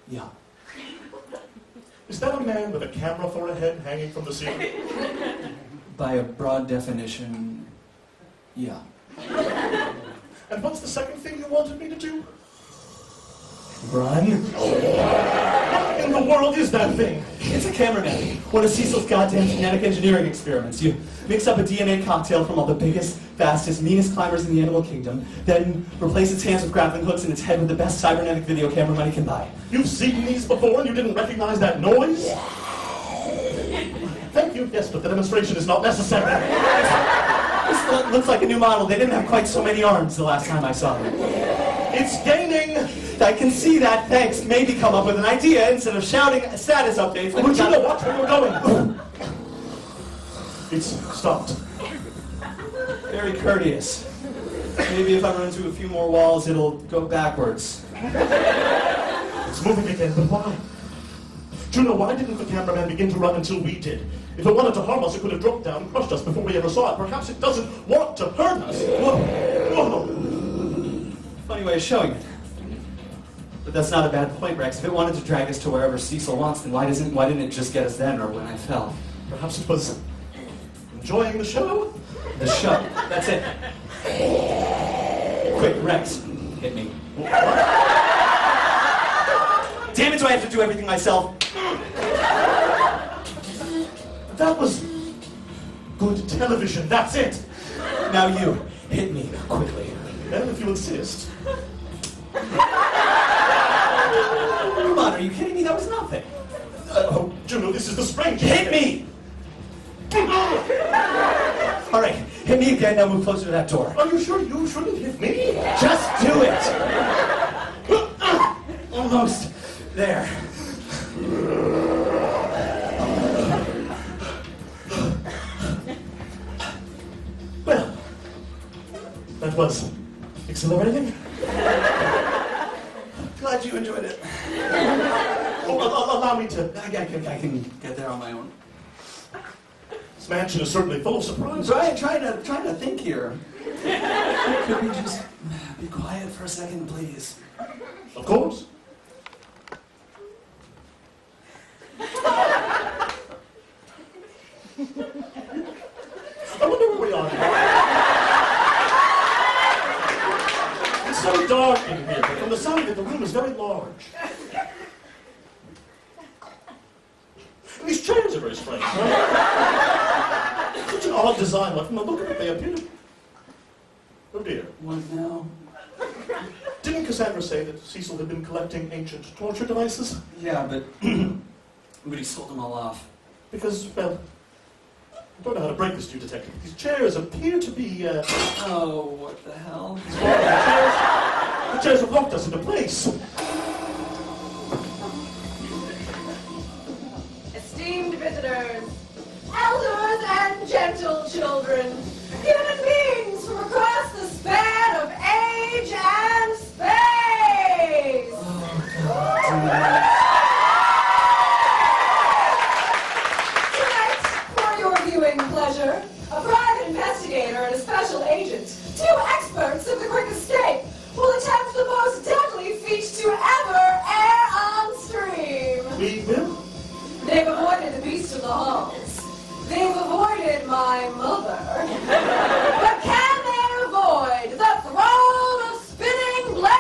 Yeah. is that a man with a camera for a head hanging from the ceiling? By a broad definition, yeah. And what's the second thing you wanted me to do? Run? What in the world is that thing? It's a cameraman. One of Cecil's goddamn genetic engineering experiments. You mix up a DNA cocktail from all the biggest, fastest, meanest climbers in the animal kingdom, then replace its hands with grappling hooks and its head with the best cybernetic video camera money can buy. You've seen these before and you didn't recognize that noise? Thank you, yes, but the demonstration is not necessary. This looks like a new model. They didn't have quite so many arms the last time I saw them. It's gaining. I can see that, thanks. Maybe come up with an idea instead of shouting status updates. Would you know watch where you're going? It's stopped. Very courteous. Maybe if I run into a few more walls, it'll go backwards. It's moving again, but why? Juno, why didn't the cameraman begin to run until we did? If it wanted to harm us, it could have dropped down and crushed us before we ever saw it. Perhaps it doesn't want to hurt us. Whoa. Funny way of showing it. But that's not a bad point, Rex. If it wanted to drag us to wherever Cecil wants, then why didn't it just get us then or when I fell? Perhaps it was enjoying the show? The show. That's it. Quick, Rex. Hit me. Damn it, do I have to do everything myself? That was good television, that's it. Now you. Hit me. Quickly. Well, if you insist. Come on, are you kidding me? That was nothing. Oh, Juno, this is the strangest. Hit me! All right, hit me again, now move closer to that door. Are you sure you shouldn't hit me? Just do it! Almost there. Well, That was exhilarating. Glad you enjoyed it. Allow me to... I can get there on my own. This mansion is certainly full of surprises. Trying to think here. Could we just be quiet for a second, please? Of course. I wonder where we are now. It's so dark in here, but from the sound of it, the room is very large. And these chairs are very strange, right? Such an odd design, but from the look of it, they appear to... Oh dear. What now? Didn't Cassandra say that Cecil had been collecting ancient torture devices? Yeah, but he sold them all off. Because, well, I don't know how to break this to you, Detective. These chairs appear to be, Oh, what the hell? The chairs have locked us into place. Esteemed visitors, elders and gentle children, human beings from across the span of age and space. Tonight, for your viewing pleasure, a private investigator and a special agent, two experts of the quick escape, will attempt the most deadly feat to ever air on stream. We will. They've avoided the beast of the halls. They've avoided my mother. But can they avoid the throne of spinning blades?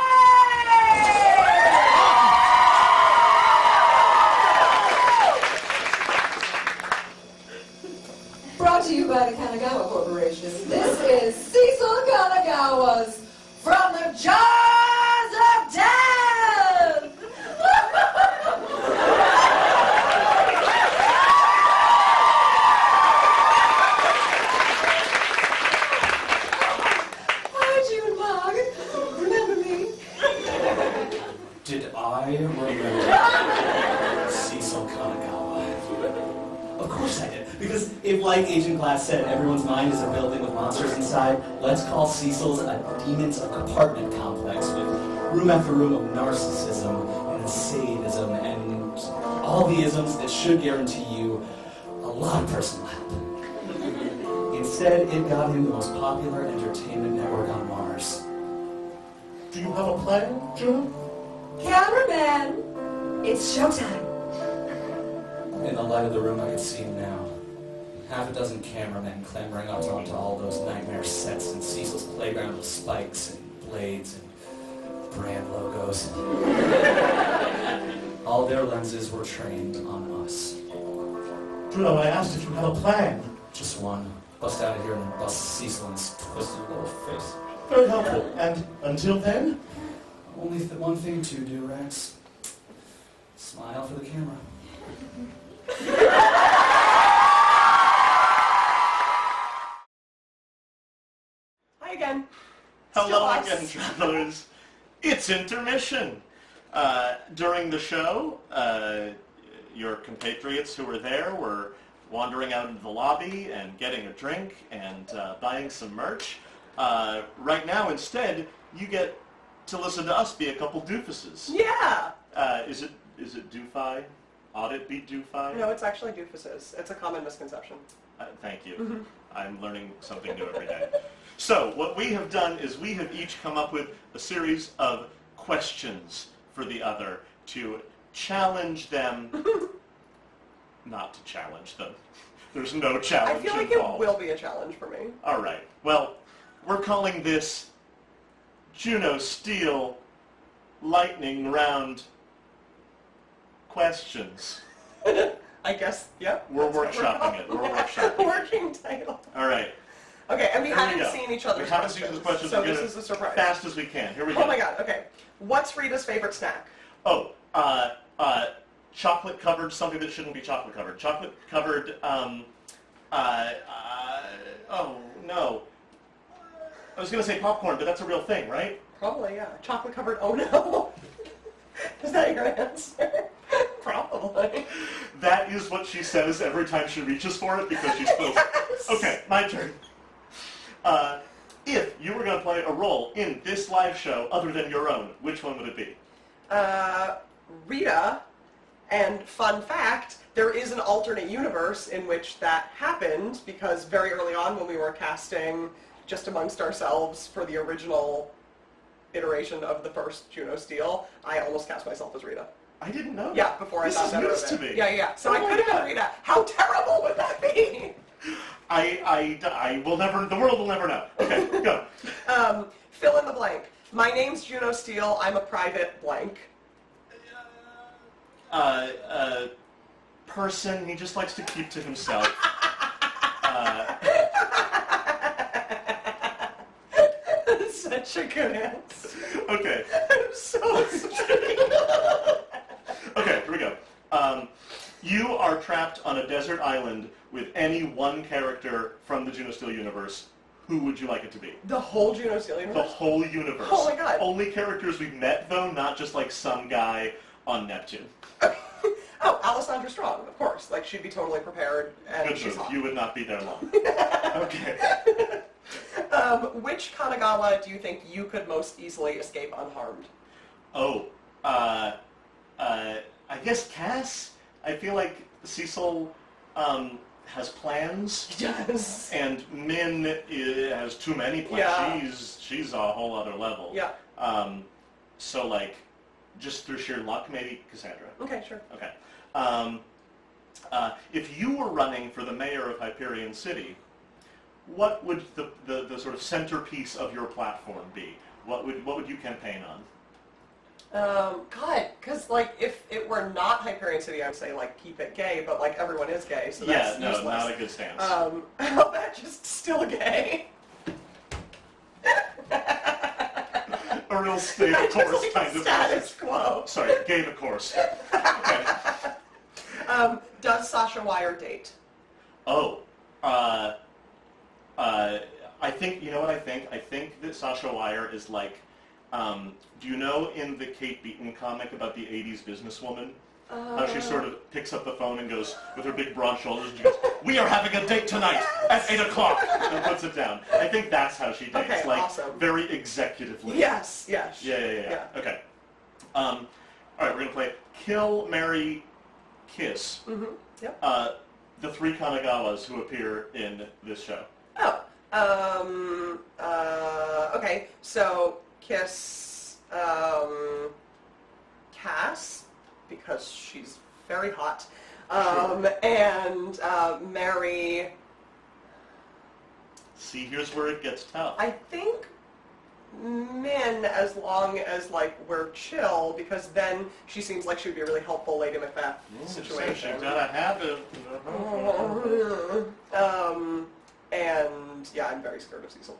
Brought to you by the Kanagawa Corporation. This is Cecil Kanagawa's From the Jaws of Death! Hi, June Bog. Remember me? Did I remember Cecil Kanagawa? Of course I did. Because if, like Agent Glass said, everyone's mind is a building with monsters inside, let's call Cecil's a demon's apartment complex with room after room of narcissism and sadism and all the isms that should guarantee you a lot of personal help. Instead, it got him the most popular entertainment network on Mars. Do you have a plan, June? Cameraman, it's showtime. In the light of the room, I could see him now. Half a dozen cameramen clambering up onto all those nightmare sets in Cecil's playground with spikes and blades and brand logos. All their lenses were trained on us. Juno, I asked if you have a plan. Just one. Bust out of here and bust Cecil in his twisted little face. Very helpful. And until then? Only one thing to do, Rex. Smile for the camera. Hi again. Hello Still us. again, travelers. It's intermission. During the show, your compatriots who were there were wandering out into the lobby and getting a drink and buying some merch. Right now, instead, you get to listen to us be a couple doofuses. Yeah. Is it doofi? Ought it be doofi? No, it's actually doofuses. It's a common misconception. Thank you. Mm-hmm. I'm learning something new every day. So what we have done is we have each come up with a series of questions for the other to challenge them. Not to challenge them. There's no I challenge feel like involved. it will be a challenge for me. All right. Well, we're calling this Juno Steel Lightning Round Questions. I guess, yep. We're that's what workshopping it. We're calling workshopping. Working title. All right. Okay, and we Here we haven't go. seen each other's We haven't seen these questions. so We're this gonna- is a surprise. Fast as we can. Here we go. Oh my god, okay. What's Rita's favorite snack? Oh, chocolate covered something that shouldn't be chocolate covered. Chocolate covered. Oh no. I was gonna say popcorn, but that's a real thing, right? Probably, yeah. Chocolate covered, oh no. Is that your answer? Probably. That is what she says every time she reaches for it because she's supposed. Yes. Okay, my turn. If you were going to play a role in this live show other than your own, which one would it be? Rita, and fun fact, there is an alternate universe in which that happened, because very early on when we were casting just amongst ourselves for the original iteration of the first Juno Steel, I almost cast myself as Rita. I didn't know that. Yeah, before This I is thought that news of to it. me. Yeah. So Oh I my could have God. been Rita. How terrible would that be? I will never, the world will never know. Okay, go. Fill in the blank. My name's Juno Steel. I'm a private blank. Person, he just likes to keep to himself. Such a good answer. Okay. I'm so sorry. Okay, here we go. You are trapped on a desert island with any one character from the Juno Steel universe. Who would you like it to be? The whole Juno Steel universe? The whole universe. Oh my God. Only characters we've met, though, not just like some guy on Neptune. Oh, Alessandra Strong, of course. Like, she'd be totally prepared, and Good she's move. hot. You would not be there long. Okay. Which Kanagawa do you think you could most easily escape unharmed? Oh, I guess Cass. I feel like Cecil has plans. He does. And Min has too many plans. Yeah. She's a whole other level. Yeah. So like, just through sheer luck, maybe Cassandra. Okay, sure. Okay. If you were running for the mayor of Hyperion City, what would the sort of centerpiece of your platform be? What would you campaign on? God, because like if it were not Hyperion City, I would say like keep it gay, but like everyone is gay, so that's Yeah, no, useless. not a good stance. How about just still gay? A real stay the Just course like kind of status quo. Sorry, gay the course. Okay. Does Sasha Wire date? Oh, I think, you know what I think? I think that Sasha Wire is like, do you know in the Kate Beaton comic about the 80s businesswoman? How she sort of picks up the phone and goes, with her big broad shoulders, and she goes, "We are having a date tonight at 8 o'clock," and puts it down. I think that's how she dates. Okay, like, awesome. very executively. Yes. Yeah. Okay. All right, we're going to play Kill, Marry, Kiss. Mm-hmm. Yep. The three Kanagawas who appear in this show. Oh. Okay. So Kiss, Cass, because she's very hot, and marry. See, here's where it gets tough. I think Min, as long as like we're chill, because then she seems like she would be a really helpful Lady Macbeth situation. You gotta have it. And yeah, I'm very scared of Cecil.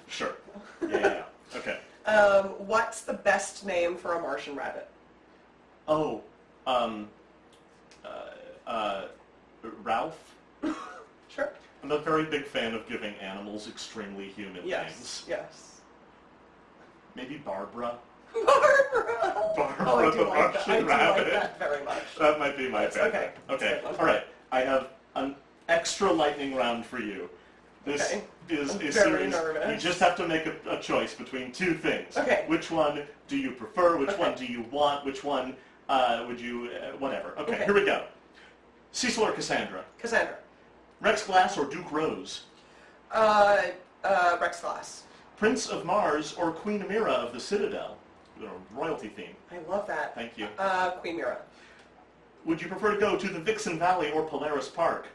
Sure. Yeah. Okay. What's the best name for a Martian rabbit? Oh, Ralph? Sure. I'm a very big fan of giving animals extremely human names. Yes. Maybe Barbara? Barbara! Barbara Oh, I the do like that. I Martian do rabbit. like that very much. That might be my That's favorite. okay. Okay. That's good. All right. I have an extra lightning round for you. This Okay. is I'm a very series. nervous. You just have to make a choice between two things. Okay. Which one do you prefer? Which Okay. one do you want? Which one would you... whatever. Okay, Okay. here we go. Cecil or Cassandra? Cassandra. Rex Glass or Duke Rose? Rex Glass. Prince of Mars or Queen Amira of the Citadel? Royalty theme. I love that. Thank you. Queen Mira. Would you prefer to go to the Vixen Valley or Polaris Park?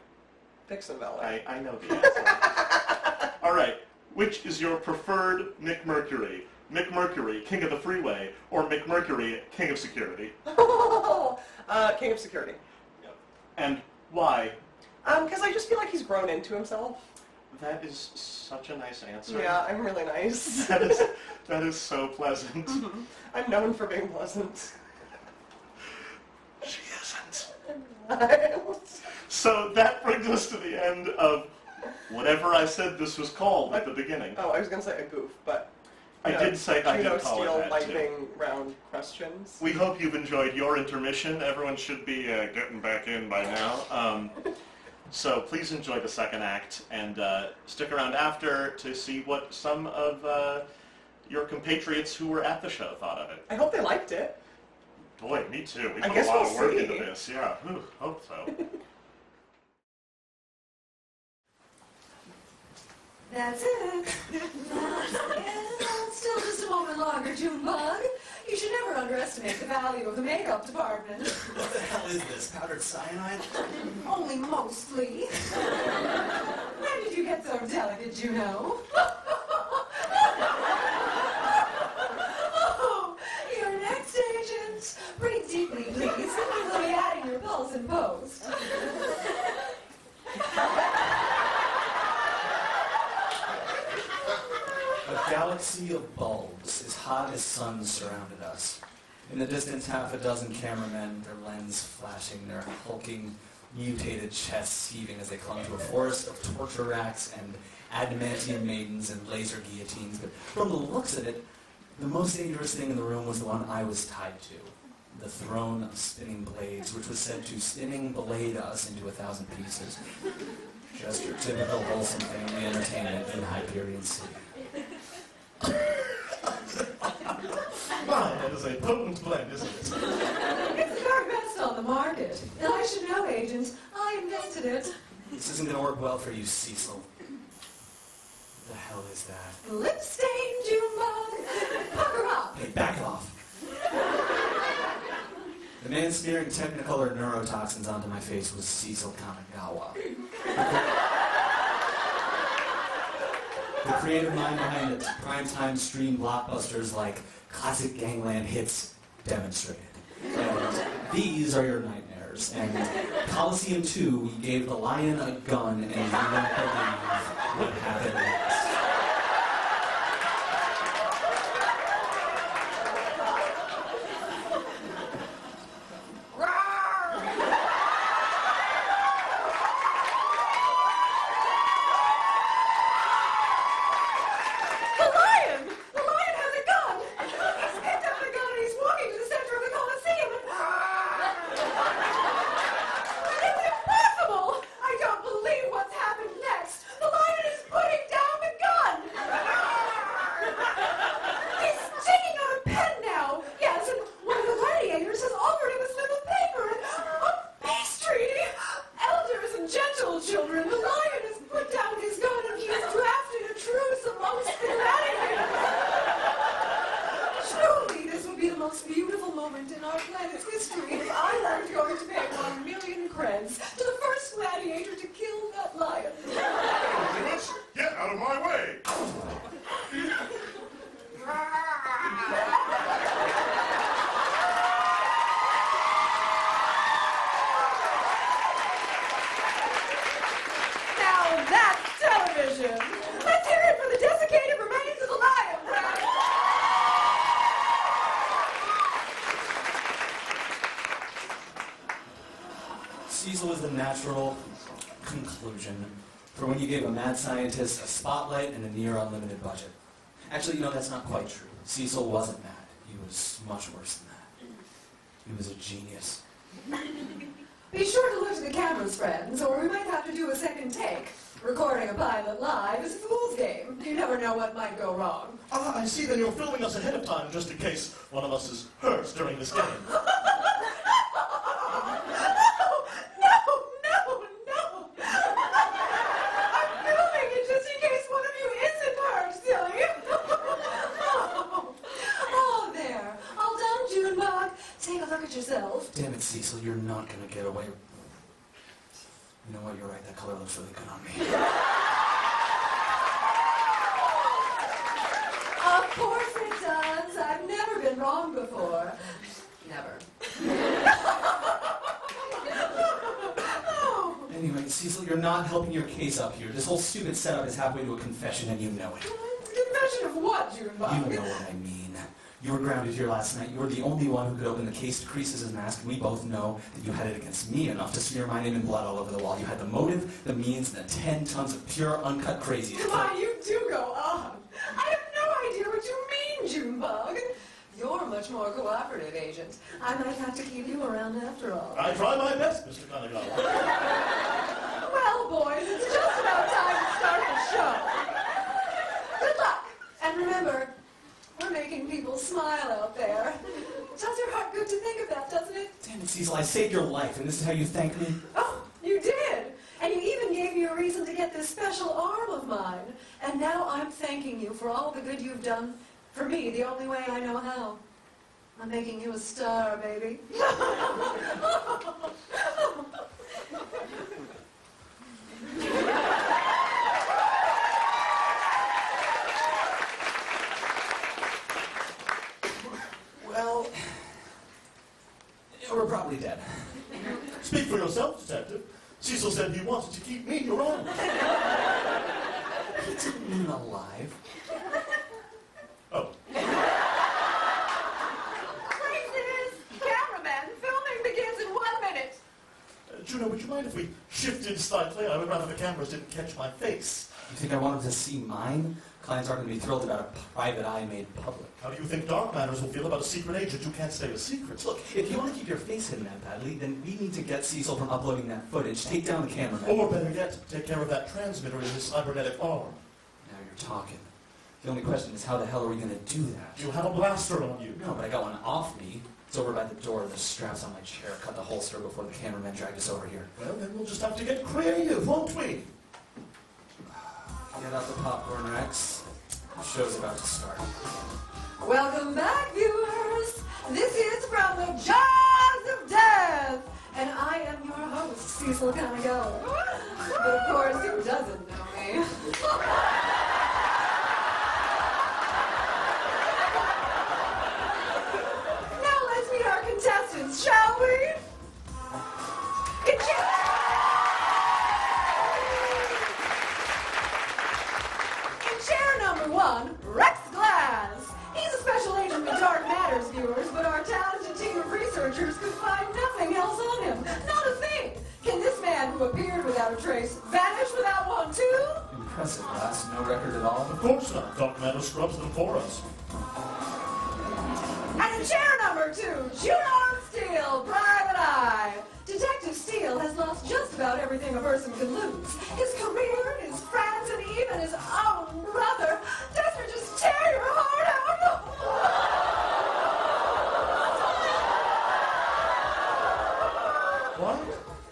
Vixen Valley. I know the answer. All right. Which is your preferred McMercury? McMercury, King of the Freeway, or McMercury, King of Security? King of Security. Yep. And why? Because I just feel like he's grown into himself. That is such a nice answer. Yeah, I'm really nice. That is so pleasant. Mm-hmm. I'm known for being pleasant. She isn't. So that brings us to the end of whatever I said this was called at the beginning. Oh, I was going to say a goof, but... I did say I Juno did call Steel it that lightning too. round questions. We hope you've enjoyed your intermission. Everyone should be getting back in by now. So please enjoy the second act, and stick around after to see what some of your compatriots who were at the show thought of it. I hope they liked it. Boy, me too. We I put a guess lot we'll of work see. into this. Yeah, whew, hope so. That's it. That's it. Still just a moment longer, Junebug. You should never underestimate the value of the makeup department. What the hell is this? Powdered cyanide? Only mostly. When did you get so delicate, Juno? Oh, your next agent. Breathe deeply, please. We'll be adding your pulse in post. A galaxy of bulbs, as hot as suns, surrounded us. In the distance, half a dozen cameramen, their lens flashing, their hulking, mutated chests heaving as they clung to a forest of torture racks and adamantium maidens and laser guillotines. But from the looks of it, the most dangerous thing in the room was the one I was tied to. The throne of spinning blades, which was said to spinning blade us into 1,000 pieces. Just your typical wholesome family entertainment in Hyperion City. My, that is a potent blend, isn't it? It's the very best on the market. And I should know, agent. I invented it. This isn't going to work well for you, Cecil. What the hell is that? Lip stain, Junebug. Pucker up. Hey, back off. The man smearing Technicolor neurotoxins onto my face was Cecil Kanagawa. The creative mind behind it, primetime stream blockbusters like classic gangland hits demonstrated. And these are your nightmares. And Coliseum 2, we gave the lion a gun and you won't believe what happened next. Cecil was the natural conclusion for when you gave a mad scientist a spotlight and a near unlimited budget. Actually, you know, that's not quite true. Cecil wasn't mad. He was much worse than that. He was a genius. Be sure to look to the cameras, friends, or we might have to do a second take. Recording a pilot live is a fool's game. You never know what might go wrong. Ah, I see. Then you're filming us ahead of time just in case one of us is hurt during this game. Yourself. Damn it, Cecil, you're not going to get away. You know what, you're right, that color looks really good on me. Of course it does. I've never been wrong before. Never. Anyway, Cecil, you're not helping your case up here. This whole stupid setup is halfway to a confession, and you know it. Confession of what, Junebug? You know what I mean. You were grounded here last night. You were the only one who could open the case to Creases' mask, and we both know that you had it against me enough to smear my name in blood all over the wall. You had the motive, the means, and the 10 tons of pure, uncut crazy. Why, you do go on. I have no idea what you mean, Junebug. You're much more cooperative, Agent. I might have to keep you around after all. I try my best, Mr. Kanagawa. Well, life, and this is how you thank me? Oh, you did! And you even gave me a reason to get this special arm of mine. And now I'm thanking you for all the good you've done for me the only way I know how. I'm making you a star, baby. Well, we're probably dead. Speak for yourself, Detective. Cecil said he wanted to keep me around. He didn't mean alive. Oh. Places! Cameraman, filming begins in 1 minute. Juno, would you mind if we shifted slightly? I would rather the cameras didn't catch my face. You think I want him to see mine? Clients aren't going to be thrilled about a private eye made public. How do you think Dark Matters will feel about a secret agent who can't stay a secret? Look, if you want to keep your face hidden that badly, then we need to get Cecil from uploading that footage. Take down the cameraman. Or better yet, take care of that transmitter in his cybernetic arm. Now you're talking. The only question is how the hell are we going to do that? You have a blaster on you. No, but I got one off me. It's over by the door. The strap's on my chair. Cut the holster before the cameraman dragged us over here. Well, then we'll just have to get creative, won't we? Get out the popcorn, Rex. The show's about to start. Welcome back, viewers. This is From the Jaws of Death. And I am your host, Cecil Kanagawa. But of course, who doesn't know me? Now let's meet our contestants, shall we? In chair number 1, Rex Glass. He's a special agent with Dark Matters, viewers, but our talented team of researchers could find nothing else on him. Not a thing. Can this man who appeared without a trace vanish without one, too? Impressive, Glass. No record at all. Of course not. Dark Matter scrubs them for us. And in chair number 2, Juno Steele, Private Eye. Detective Steele has lost just about everything a person can lose. His career, his friends, and even his own brother. Doesn't it just tear your heart out? What?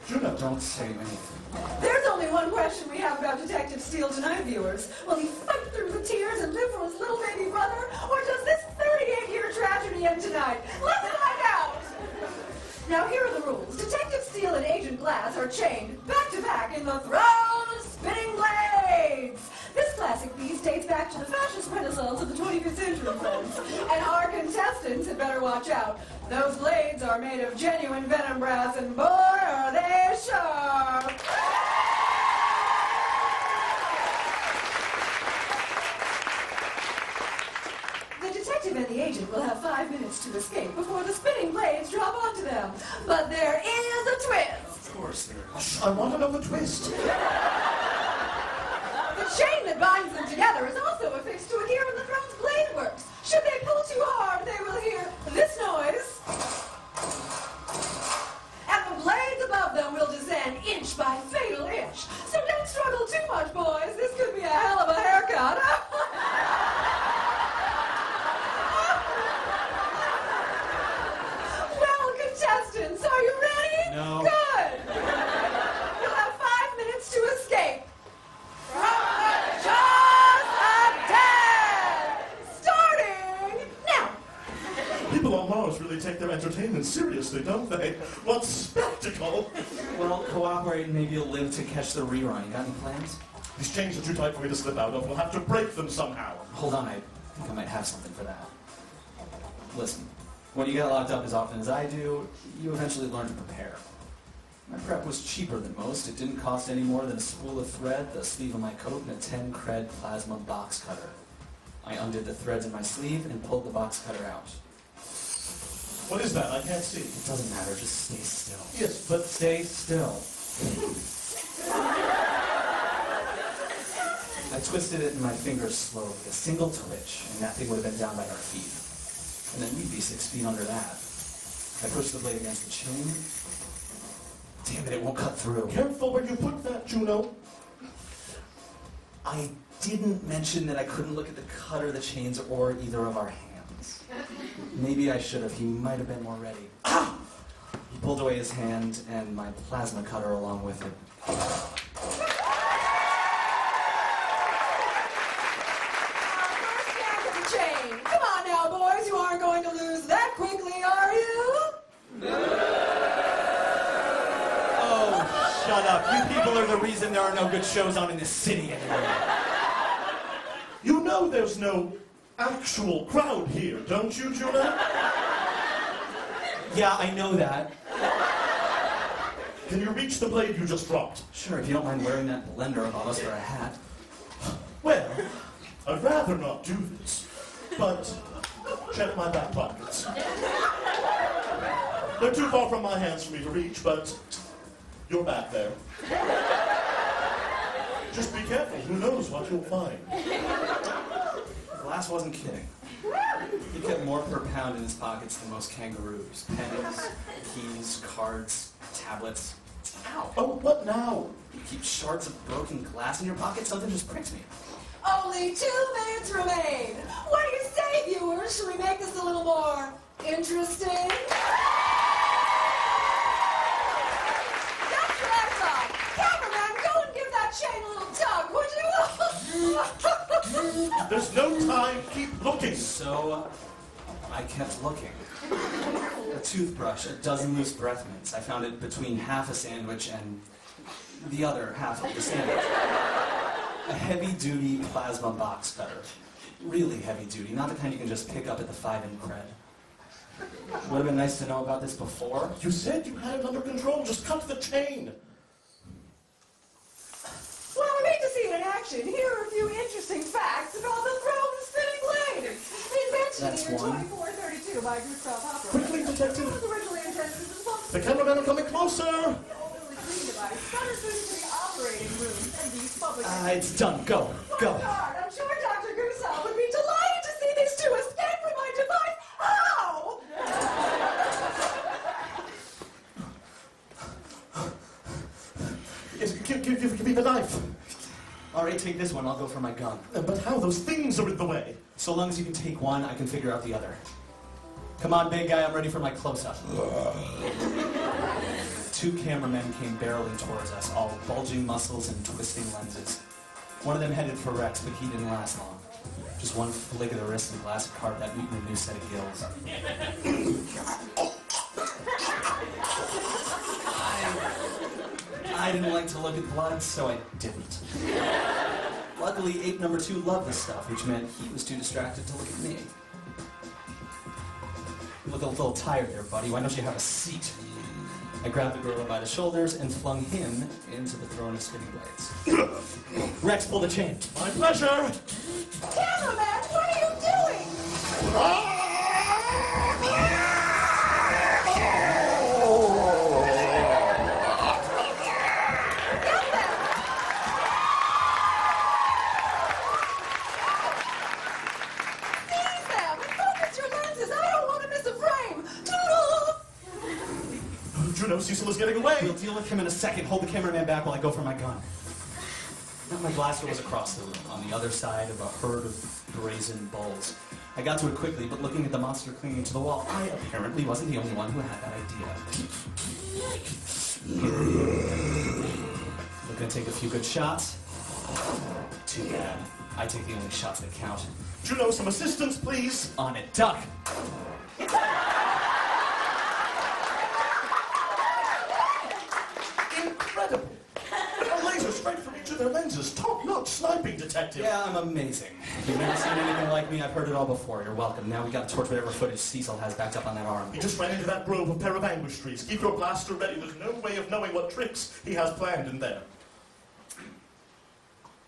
Juno, Don't say anything. There's only one question we have about Detective Steele tonight, viewers. Will he fight through the tears and live for his little baby brother? Or does this 38-year tragedy end tonight? Let's find out! Now, here are the rules. Detective Steele and Agent Glass are chained back-to-back in the throne of spinning blades. This classic piece dates back to the fascist renaissance of the 25th century, friends. And our contestants had better watch out. Those blades are made of genuine venom brass, and boy, are they sharp! The detective and the agent will have 5 minutes to escape before the spinning blades drop onto them. But there is a twist. Of course there is. Shh, I want to know the twist. The chain that binds them together is also affixed to a gear in the throne's blade works. Should they pull too hard, they will hear this noise. And the blades above them will descend inch by fatal inch. So don't struggle too much, boys. This could be a hell of a haircut. Well, contestants, are you ready? No. Good. You'll have 5 minutes to escape. From the Jaws of Death! Starting now! People on Mars really take their entertainment seriously, don't they? What spectacle! Well, cooperate and maybe you'll live to catch the rerun. You got any plans? These chains are too tight for me to slip out of. We'll have to break them somehow. Hold on, I think I might have something for that. Listen, when you get locked up as often as I do, you eventually learn to prepare. My prep was cheaper than most. It didn't cost any more than a spool of thread, the sleeve of my coat, and a 10 cred plasma box cutter. I undid the threads in my sleeve and pulled the box cutter out. What is that? I can't see. It doesn't matter, just stay still. Yes, but Stay still. I twisted it in my fingers slowly, a single twitch, and that thing would have been down by our feet. And then we'd be 6 feet under that. I pushed the blade against the chain. Damn it, it won't cut through. careful where you put that, Juno. I didn't mention that I couldn't look at the cutter, the chains, or either of our hands. Maybe I should have. He might have been more ready. Ah! He pulled away his hand and my plasma cutter along with it. Chain. Come on now, boys. You aren't going to lose that quickly, are you? Oh, shut up. You people are the reason there are no good shows on in this city anymore. You know there's no actual crowd here, don't you, Juno? Yeah, I know that. Can you reach the blade you just dropped? Sure, if you don't mind wearing that blender above us for a hat. Well, I'd rather not do this, but check my back pockets. They're too far from my hands for me to reach, but you're back there. Just be careful, who knows what you'll find. Glass wasn't kidding. He kept more per pound in his pockets than most kangaroos. Pennies, keys, cards, tablets. Ow. Oh, what now? You keep shards of broken glass in your pocket? Something just pricks me. Only 2 minutes remain. What do you say, viewers? Should we make this a little more interesting? That's what I thought. Cameraman, go and give that chain a little tug, would you? There's no time. Keep looking. So, I kept looking. A toothbrush, a dozen loose breath mints. I found it between half a sandwich and the other half of the sandwich. A heavy-duty plasma box cutter. Really heavy-duty, not the kind you can just pick up at the 5 in cred. Would have been nice to know about this before. You said you had it under control. Just cut the chain. Well, I hate to see it in action. Here are a few interesting facts about the throw and spinning blade. Invented That's in one. 2432 by Gustav Hopper. Quickly, detective. It was originally intended as a function. The cameramen are coming closer. Clean device. Better suited to the operating room and these public. It's done. Go. Go. I'm sure Dr. Gustav would be delighted to see these two escape from my device. How? Yes, give me the knife. All right, take this one. I'll go for my gun. But how? Those things are in the way. So long as you can take one, I can figure out the other. Come on, big guy. I'm ready for my close-up. 2 cameramen came barreling towards us, all bulging muscles and twisting lenses. One of them headed for Rex, but he didn't last long. Just one flick of the wrist and glass carved that mutant a new set of gills. I didn't like to look at blood, so I didn't. Luckily, ape number 2 loved the stuff, which meant he was too distracted to look at me. You look a little tired there, buddy. Why don't you have a seat? I grabbed the gorilla by the shoulders and flung him into the throne of spinning blades. Rex, pull the chain. My pleasure. Cameraman, what are you doing? Seize them! Focus your lenses! I don't want to miss a frame! Juno, Cecil is getting away. We'll deal with him in a second. Hold the cameraman back while I go for my gun. Now my blaster was across the room, on the other side of a herd of brazen bulls. I got to it quickly, but looking at the monster clinging to the wall, I apparently wasn't the only one who had that idea. We're gonna take a few good shots. Too bad. I take the only shots that count. Juno, some assistance, please. On it, duck! Incredible. A laser straight from each of their lenses. Top-notch sniping, detective. Yeah, I'm amazing. You've never seen anything like me. I've heard it all before. You're welcome. Now we gotta torch whatever footage Cecil has backed up on that arm. He just ran into that grove of pair of ambush trees. Keep your blaster ready. There's no way of knowing what tricks he has planned in there.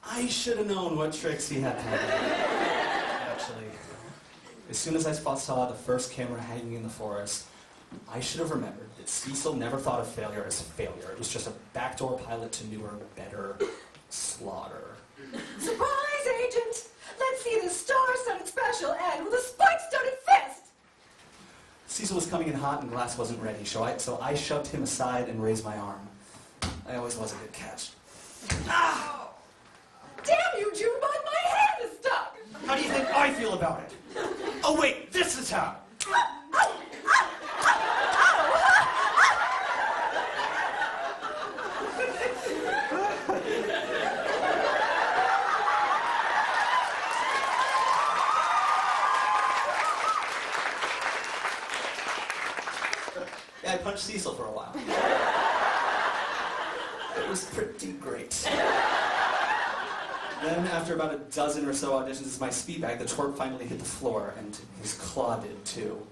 I should have known what tricks he had planned. Actually, as soon as I saw the first camera hanging in the forest, I should have remembered that Cecil never thought of failure as failure. It was just a backdoor pilot to newer, better slaughter. Surprise, Agent! Let's see the star-studded special end with a spike-studded fist! Cecil was coming in hot and Glass wasn't ready, so I shoved him aside and raised my arm. I always was a good catch. Ah! Damn you, Junebug, my hand is stuck! How do you think I feel about it? Oh wait, this is how! Yeah, I punched Cecil for a while. It was pretty great. Then, after about a dozen or so auditions as my speed bag, the twerp finally hit the floor, and his claw did too.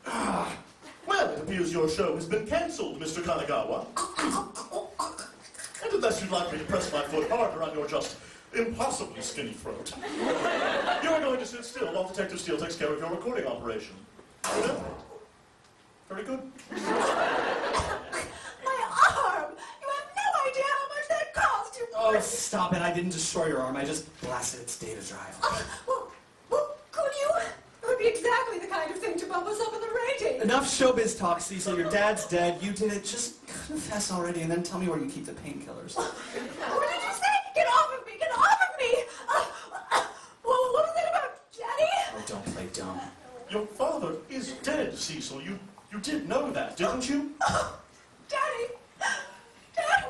Well, it appears your show has been cancelled, Mr. Kanagawa. And unless you'd like me to press my foot harder on your just impossibly skinny throat, you're going to sit still while Detective Steele takes care of your recording operation. You know? Very good. My arm! You have no idea how much that cost you. Oh, stop it. I didn't destroy your arm. I just blasted its data drive. Well, could you? It would be exactly the kind of thing to bump us up in the rating. Enough showbiz talk, Cecil. Your dad's dead. You did it. Just confess already, and then tell me where you keep the painkillers. What did you say? Get off of me! Get off of me! Well, what was that about, Daddy? Oh, don't play dumb. Your father is dead, Cecil. You did know that, didn't you? Daddy! Dad!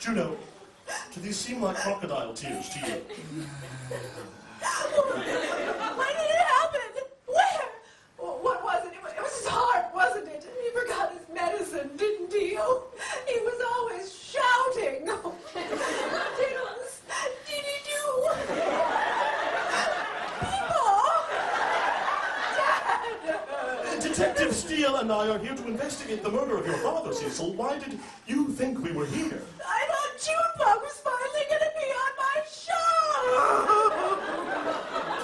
Juno, do these seem like crocodile tears to you? When did it happen? Where? What was it? It was his heart, wasn't it? He forgot his medicine, didn't he? Oh, he was always shouting. Diddles, diddy-doo. Dad! Detective Steele and I are here to investigate the murder of your father, Cecil. Why did you think we were here? I thought Junebug was finally going to be on my show!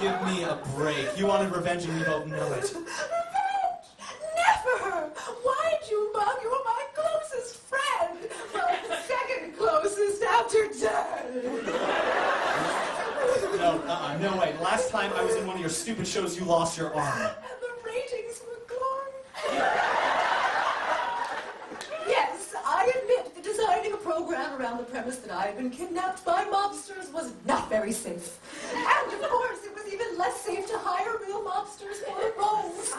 Give me a break. You wanted revenge and we both know it. Revenge? Never! Why, Junebug? You're my closest friend. Well, second closest after Dad. No way. Last time I was in one of your stupid shows, you lost your arm. And the ratings were gone. Yes, I admit that designing a program around the premise that I had been kidnapped by mobsters was not very safe. And of course, it was even less safe to hire real mobsters for the roles.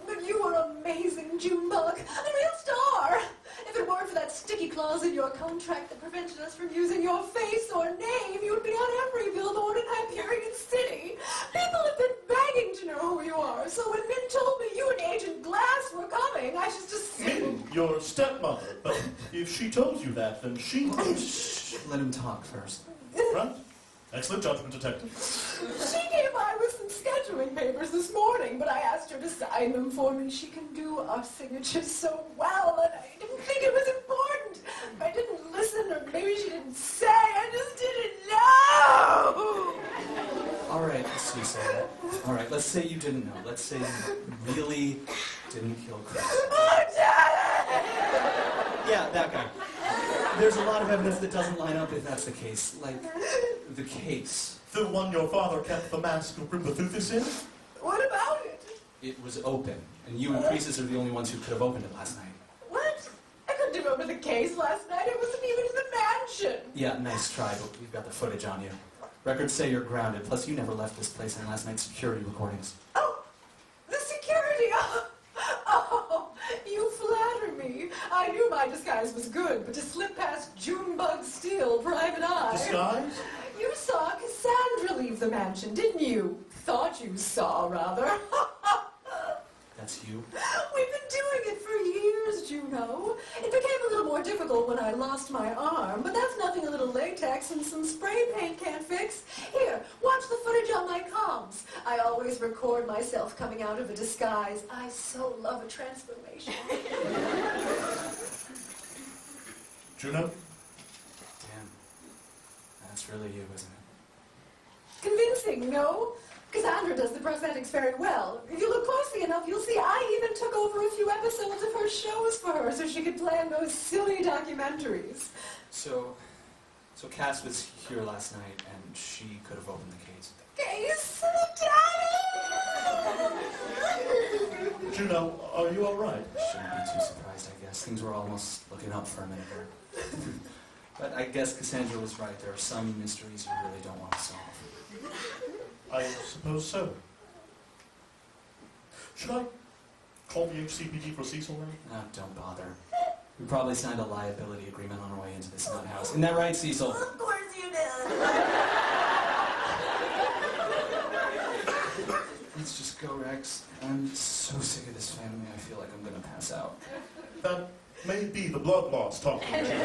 But you were amazing, Junebug. A real star. If it weren't for that sticky clause in your contract that prevented us from using your face or name, you would be on every billboard in Hyperion City. People have been begging to know who you are, so when Min told me you and Agent Glass were coming, I just assumed... Min, your stepmother. But if she told you that, then she... Shh, let him talk first. Right? Excellent judgment, Detective. She came by with some scheduling papers this morning, but I asked her to sign them for me. She can do our signatures so well, and I didn't think it was important. I didn't listen, or maybe she didn't say. I just didn't know. All right, Cecil. All right, let's say you didn't know. Let's say you really didn't kill Chris. Oh, Daddy! Yeah, that guy. There's a lot of evidence that doesn't line up if that's the case. Like, the case. The one your father kept the mask of Rimbothuthis in? What about it? It was open, and you and Croesus are the only ones who could have opened it last night. What? I couldn't have opened the case last night. I wasn't even in the mansion. Yeah, nice try, but we've got the footage on you. Records say you're grounded, plus you never left this place in last night's security recordings. Oh, the security. Oh, you flatter me. I knew my disguise was good, but to slip past Junebug Steele, private eye. Disguise? You saw Cassandra leave the mansion, didn't you? Thought you saw, rather. That's you? We've been doing it for years, Juno. It became a little more difficult when I lost my arm, but that's nothing a little latex and some spray paint can't fix. Here, watch the footage on my comms. I always record myself coming out of a disguise. I so love a transformation. Juno? Damn. That's really you, isn't it? Convincing, no? Cassandra does the prosthetics very well. If you look closely enough, you'll see I even took over a few episodes of her shows for her so she could play in those silly documentaries. So Cass was here last night, and she could have opened the case. Case? Daddy! Juno, are you alright? Shouldn't be too surprised, I guess. Things were almost looking up for a minute there. But I guess Cassandra was right. There are some mysteries you really don't want to solve. I suppose so. Should I call the HCPD for Cecil now? Ah, don't bother. We probably signed a liability agreement on our way into this nut house. Isn't that right, Cecil? Of course you did. Let's just go, Rex. I'm so sick of this family, I feel like I'm gonna pass out. That may be the blood loss talking. Junebug,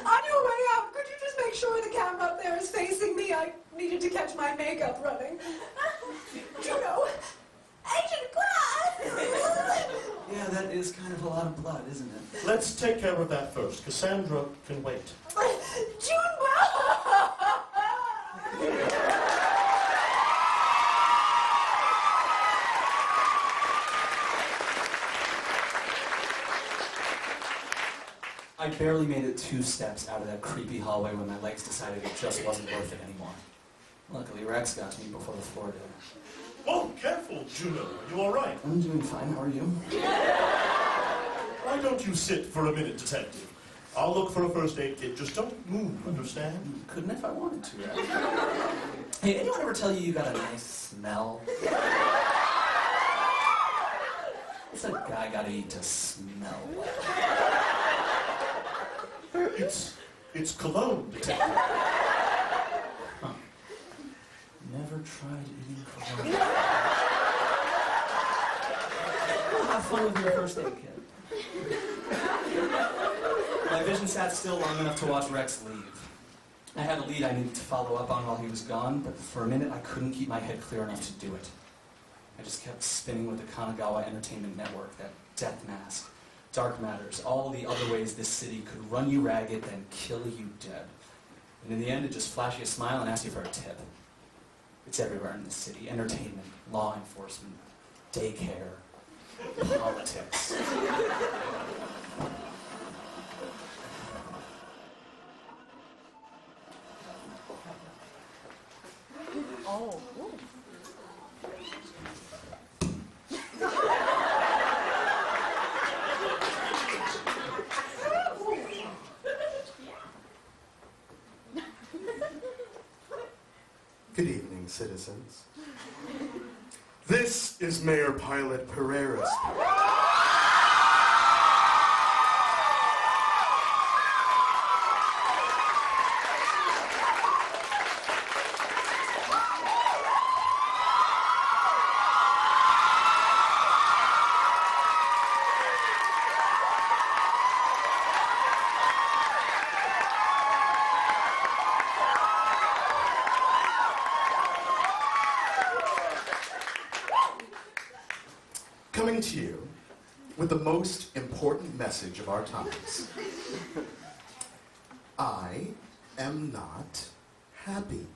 on your way out, could you just make sure the camera up there is facing me? I needed to catch my makeup running. Juno, Agent Glass! Yeah, that is kind of a lot of blood, isn't it? Let's take care of that first. Cassandra can wait. Junebug! I barely made it 2 steps out of that creepy hallway when my legs decided it just wasn't worth it anymore. Luckily, Rex got to me before the floor did. Oh, careful, Juno. Are you all right? I'm doing fine. How are you? Why don't you sit for a minute, detective? I'll look for a first aid kit. Just don't move, understand? Couldn't if I wanted to, Rex. Hey, anyone ever tell you got a nice smell? What's a guy gotta eat to smell like? It's cologne, detective. Huh. Never tried eating cologne. Well, have fun with your first aid kit. My vision sat still long enough to watch Rex leave. I had a lead I needed to follow up on while he was gone, but for a minute I couldn't keep my head clear enough to do it. I just kept spinning with the Kanagawa Entertainment Network, that death mask, dark matters, all the other ways this city could run you ragged, then kill you dead. And in the end, it just flashed you a smile and asked you for a tip. It's everywhere in this city. Entertainment, law enforcement, daycare, politics. Oh. Good evening, citizens. This is Mayor Pilot Pereira's. Coming to you with the most important message of our times. I am not happy.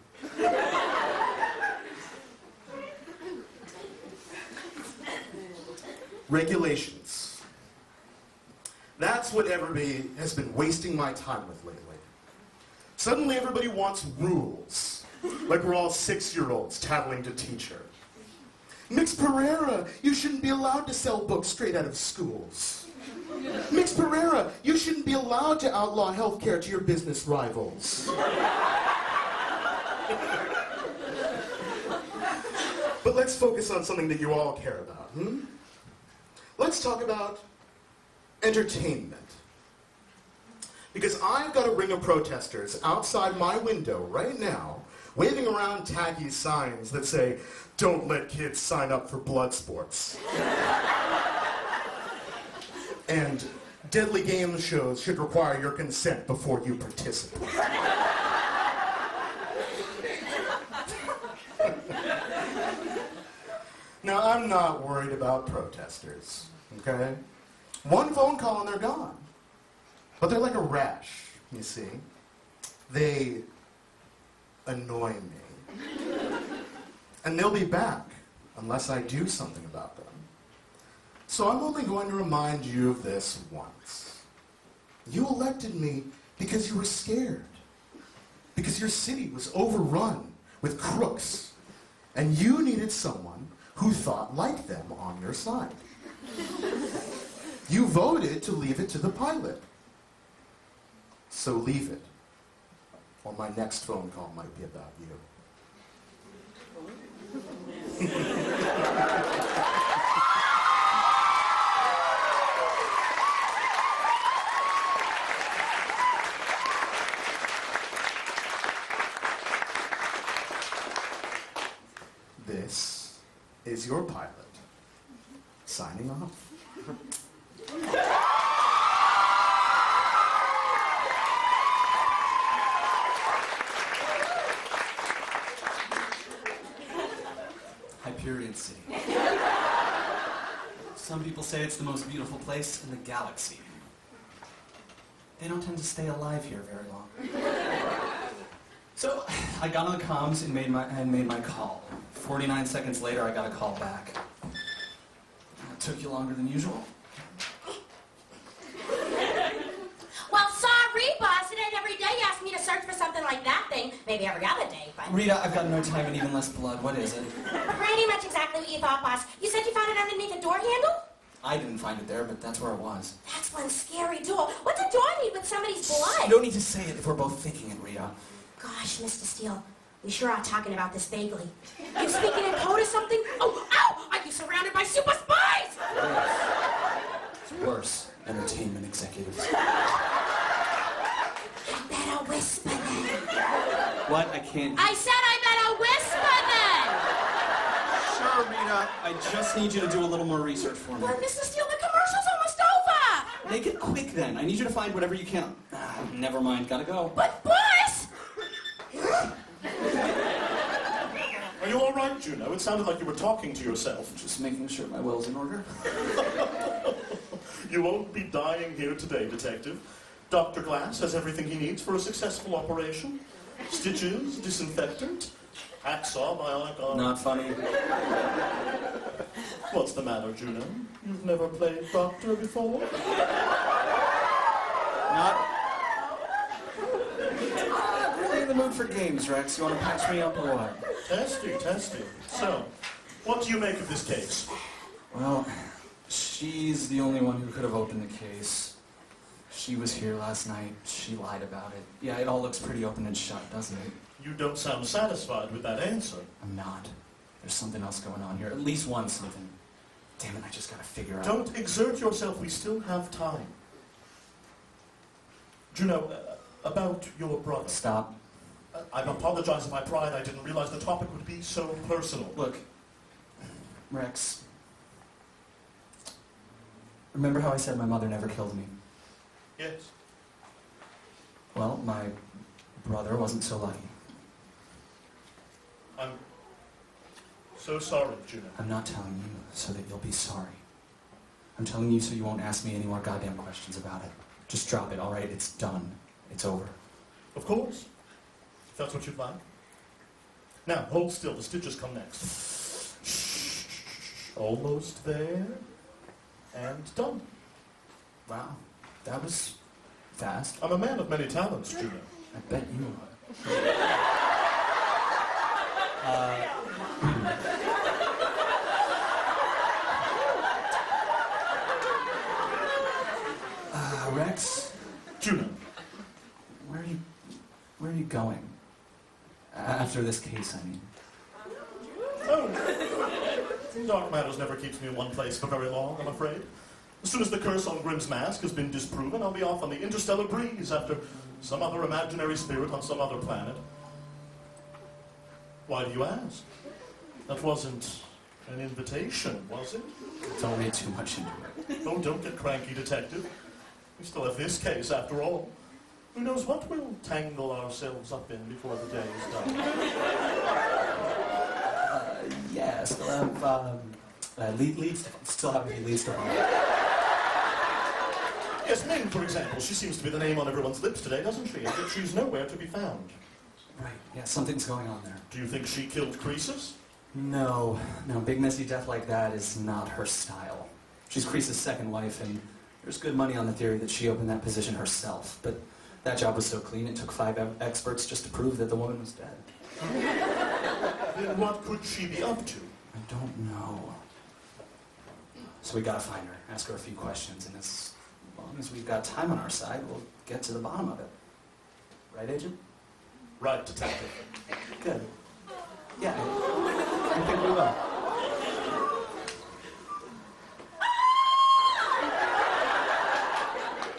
Regulations. That's what everybody has been wasting my time with lately. Suddenly everybody wants rules, like we're all 6-year-olds tattling to teacher. Mix Pereira, you shouldn't be allowed to sell books straight out of schools. Mix Pereira, you shouldn't be allowed to outlaw healthcare to your business rivals. But let's focus on something that you all care about, Let's talk about entertainment. Because I've got a ring of protesters outside my window right now, waving around tacky signs that say, "Don't let kids sign up for blood sports." And deadly game shows should require your consent before you participate. Now, I'm not worried about protesters, okay? One phone call and they're gone. But they're like a rash, you see. They annoy me. And they'll be back unless I do something about them. So I'm only going to remind you of this once. You elected me because you were scared. Because your city was overrun with crooks. And you needed someone who thought like them on your side. You voted to leave it to the pilot. So leave it. Or my next phone call might be about you. this is your pilot. Signing off. Hyperion City. Some people say it's the most beautiful place in the galaxy. They don't tend to stay alive here very long. So I got on the comms and made my call. 49 seconds later, I got a call back. It took you longer than usual. Well, sorry, boss. It ain't every day you ask me to search for something like that thing. Maybe every other day, but... Rita, I've got no time and even less blood. What is it? Pretty much exactly what you thought, boss. You said you found it underneath a door handle? I didn't find it there, but that's where it was. That's one scary door. What's a door need with somebody's blood? You don't need to say it if we're both thinking it, Rita. Gosh, Mr. Steele, we sure are talking about this vaguely. You speaking in code or something? Oh, ow! Are you surrounded by super spies? It's worse. Entertainment executives. I better whisper then. What? I can't... I said I better whisper then! Sure, Rita. I just need you to do a little more research for me. But Mr. Steele, the commercial's almost over! Make it quick then. I need you to find whatever you can. Never mind. Gotta go. But boss! Are you all right, Juno? It sounded like you were talking to yourself. Just making sure my will's in order. You won't be dying here today, Detective. Dr. Glass has everything he needs for a successful operation. Stitches, disinfectant, hacksaw, bionic arm. Not funny. What's the matter, Juno? You've never played doctor before? Not really in the mood for games, Rex. You want to patch me up or what? Testy. So, what do you make of this case? Well, she's the only one who could have opened the case. She was here last night. She lied about it. Yeah, it all looks pretty open and shut, doesn't it? You don't sound satisfied with that answer. I'm not. There's something else going on here. At least one something. Damn it, I just gotta figure out. Don't exert yourself. We still have time. Juno, about your brother. Stop. I apologize if I pried. I didn't realize the topic would be so personal. Look, Rex. Remember how I said my mother never killed me? Yes. Well, my brother wasn't so lucky. I'm so sorry, Juno. I'm not telling you so that you'll be sorry. I'm telling you so you won't ask me any more goddamn questions about it. Just drop it, all right? It's done. It's over. Of course. If that's what you'd like. Now, hold still. The stitches come next. Shh. Almost there. And done. Wow. That was fast. I'm a man of many talents, Juno. I bet you are. Rex? Juno. Where are you going? After this case, I mean. Oh. Dark matters never keeps me in one place for very long, I'm afraid. As soon as the curse on Grimm's mask has been disproven, I'll be off on the interstellar breeze after some other imaginary spirit on some other planet. Why do you ask? That wasn't an invitation, was it? Don't read too much into it. Oh, don't get cranky, Detective. We still have this case, after all. Who knows what we'll tangle ourselves up in before the day is done. Yeah, still have, still have a few leads to follow. Yes, Ming, for example. She seems to be the name on everyone's lips today, doesn't she? And yet she's nowhere to be found. Right, yeah, something's going on there. Do you think she killed Croesus? No, big messy death like that is not her style. She's Croesus' second wife, and there's good money on the theory that she opened that position herself. But that job was so clean, it took 5 experts just to prove that the woman was dead. Then what could she be up to? I don't know. So we gotta find her, ask her a few questions, and as long as we've got time on our side, we'll get to the bottom of it. Right, Agent? Right, Detective. Good. Yeah, I think we will.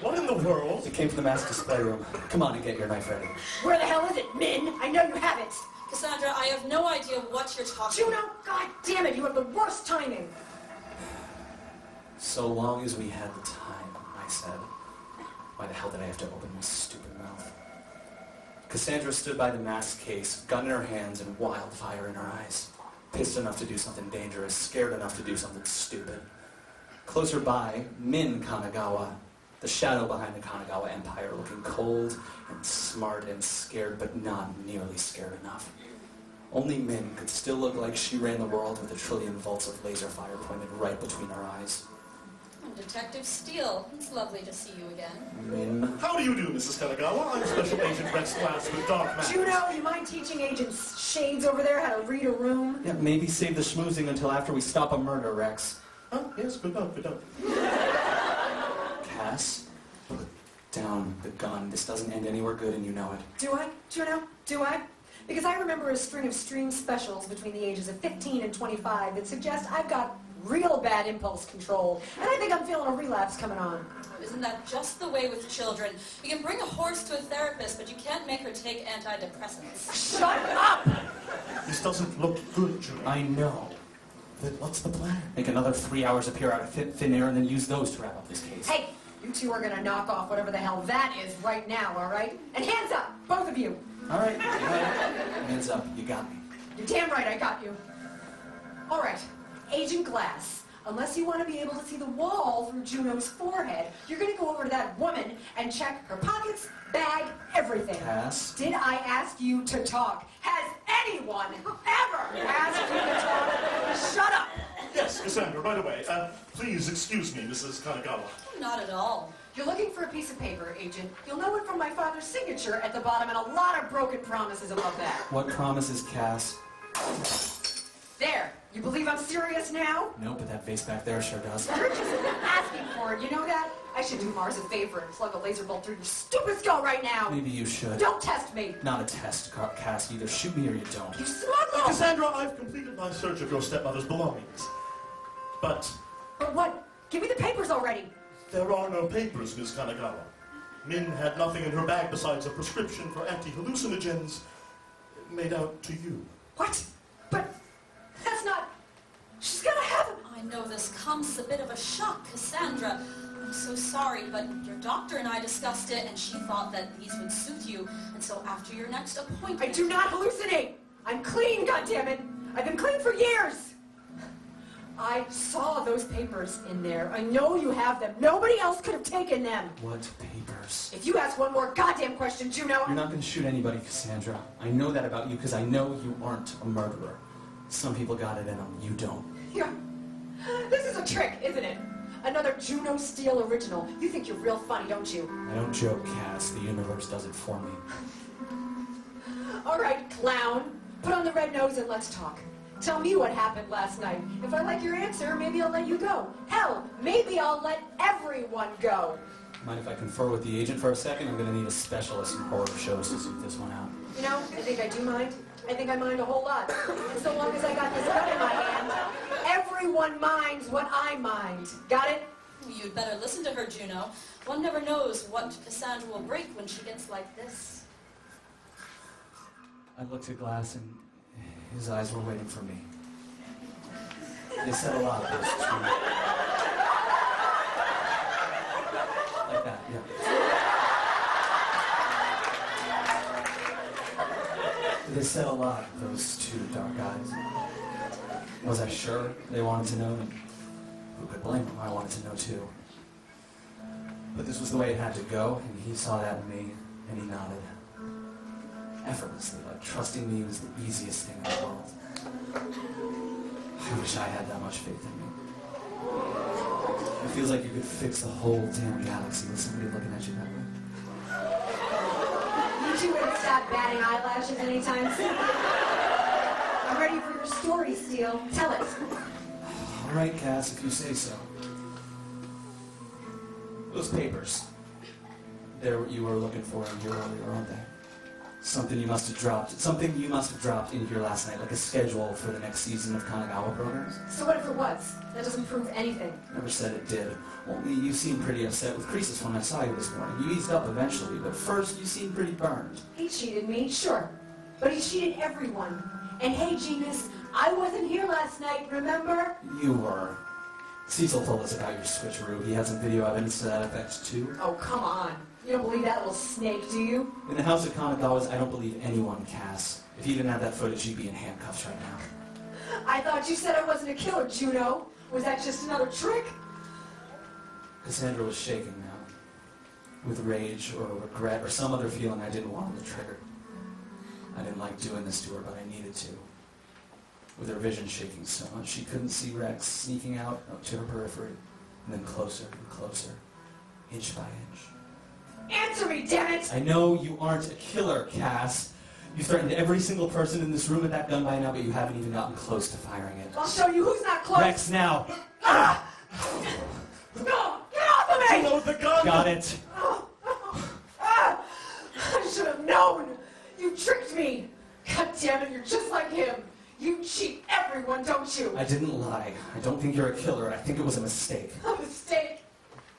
What in the world? It came from the mass display room. Come on and get your knife ready. Where the hell is it, Min? I know you have it. Cassandra, I have no idea what you're talking about. Juno, god damn it, you have the worst timing. So long as we had the time, I said. Why the hell did I have to open my stupid mouth? Cassandra stood by the masked case, gun in her hands and wildfire in her eyes. Pissed enough to do something dangerous, scared enough to do something stupid. Closer by, Min Kanagawa, the shadow behind the Kanagawa Empire, looking cold and smart and scared, but not nearly scared enough. Only Min could still look like she ran the world with a trillion volts of laser fire pointed right between her eyes. Detective Steele, it's lovely to see you again. Min. How do you do, Mrs. Kanagawa? I'm Special Agent Rex Glass with Dark Matters. Juno, you mind teaching Agent Shades over there how to read a room? Yeah, maybe save the schmoozing until after we stop a murder, Rex. Oh, yes, good luck, good luck. Cass, put down the gun. This doesn't end anywhere good and you know it. Do I, Juno? Do I? Because I remember a string of stream specials between the ages of 15 and 25 that suggest I've got real bad impulse control, and I think I'm feeling a relapse coming on. Isn't that just the way with children? You can bring a horse to a therapist, but you can't make her take antidepressants. Shut up! This doesn't look good, Julie. I know. Then what's the plan? Make another 3 hours appear out of thin air and then use those to wrap up this case. Hey, you two are gonna knock off whatever the hell that is right now, all right? And hands up, both of you. All right. Hands up. You got me. You're damn right I got you. All right, Agent Glass, unless you want to be able to see the wall through Juno's forehead, you're going to go over to that woman and check her pockets, bag, everything. Cass? Did I ask you to talk? Has anyone ever asked you to talk? Shut up! Yes, Cassandra, right away. Please excuse me, Mrs. Kanagawa. Not at all. You're looking for a piece of paper, Agent. You'll know it from my father's signature at the bottom and a lot of broken promises above that. What promises, Cass? There. You believe I'm serious now? No, but that face back there sure does. You're just asking for it, you know that? I should do Mars a favor and plug a laser bolt through your stupid skull right now. Maybe you should. Don't test me. Not a test, Cass. Either shoot me or you don't. You smuggle! Cassandra, I've completed my search of your stepmother's belongings. But But what? Give me the papers already. there are no papers, Miss Kanagawa. Min had nothing in her bag besides a prescription for anti-hallucinogens made out to you. What? But that's not... She's gonna have them. I know this comes as a bit of a shock, Cassandra. I'm so sorry, but your doctor and I discussed it, and she thought that these would suit you. And so after your next appointment... I do not hallucinate. I'm clean, goddammit. I've been clean for years. I saw those papers in there. I know you have them. Nobody else could have taken them. What papers? If you ask one more goddamn question, Juno... You're not going to shoot anybody, Cassandra. I know that about you because I know you aren't a murderer. Some people got it in them. You don't. Yeah. This is a trick, isn't it? Another Juno Steele original. You think you're real funny, don't you? I don't joke, Cass. The universe does it for me. All right, clown. Put on the red nose and let's talk. Tell me what happened last night. If I like your answer, maybe I'll let you go. Hell, maybe I'll let everyone go. Mind if I confer with the agent for a second? I'm going to need a specialist in horror shows to suit this one out. You know, I think I do mind. I think I mind a whole lot. And so long as I got this gun in my hand, everyone minds what I mind. Got it? You'd better listen to her, Juno. One never knows what Cassandra will break when she gets like this. I looked at Glass and his eyes were waiting for me. They said a lot of this to me. Like that, yeah. They said a lot, those two dark eyes. Was I sure they wanted to know? And who could blame them? I wanted to know too. But this was the way it had to go, and he saw that in me, and he nodded. Effortlessly, like trusting me was the easiest thing in the world. I wish I had that much faith in me. It feels like you could fix the whole damn galaxy with somebody looking at you that way. You two would stop batting eyelashes anytime soon. I'm ready for your story, Steele. Tell it. All right, Cass, if you say so. Those papers. They're what you were looking for in here earlier, aren't they? Something you must have dropped in here last night, like a schedule for the next season of Kanagawa programs. So what if it was? That doesn't prove anything. Never said it did. Only you seemed pretty upset with creases when I saw you this morning. You eased up eventually, but first you seemed pretty burned. He cheated me, sure. But he cheated everyone. And hey, genius, I wasn't here last night, remember? You were. Cecil told us about your switcheroo. He has some video evidence to that effect, too. Oh, come on. You don't believe that little snake, do you? In the House of Kanagawas, I don't believe anyone, Cass. If you didn't have that footage, you'd be in handcuffs right now. I thought you said I wasn't a killer, Juno. Was that just another trick? Cassandra was shaking now. With rage or regret or some other feeling I didn't want on the trigger. I didn't like doing this to her, but I needed to. With her vision shaking so much she couldn't see Rex sneaking out up to her periphery, and then closer and closer, inch by inch. Answer me, damn it! I know you aren't a killer, Cass. You threatened every single person in this room with that gun by now, but you haven't even gotten close to firing it. I'll show you who's not close! Rex, now! Ah! No! Get off of me! Load the gun! Got it. Ah! I should have known! You tricked me! God damn it, you're just like him! You cheat everyone, don't you? I didn't lie. I don't think you're a killer. I think it was a mistake. A mistake?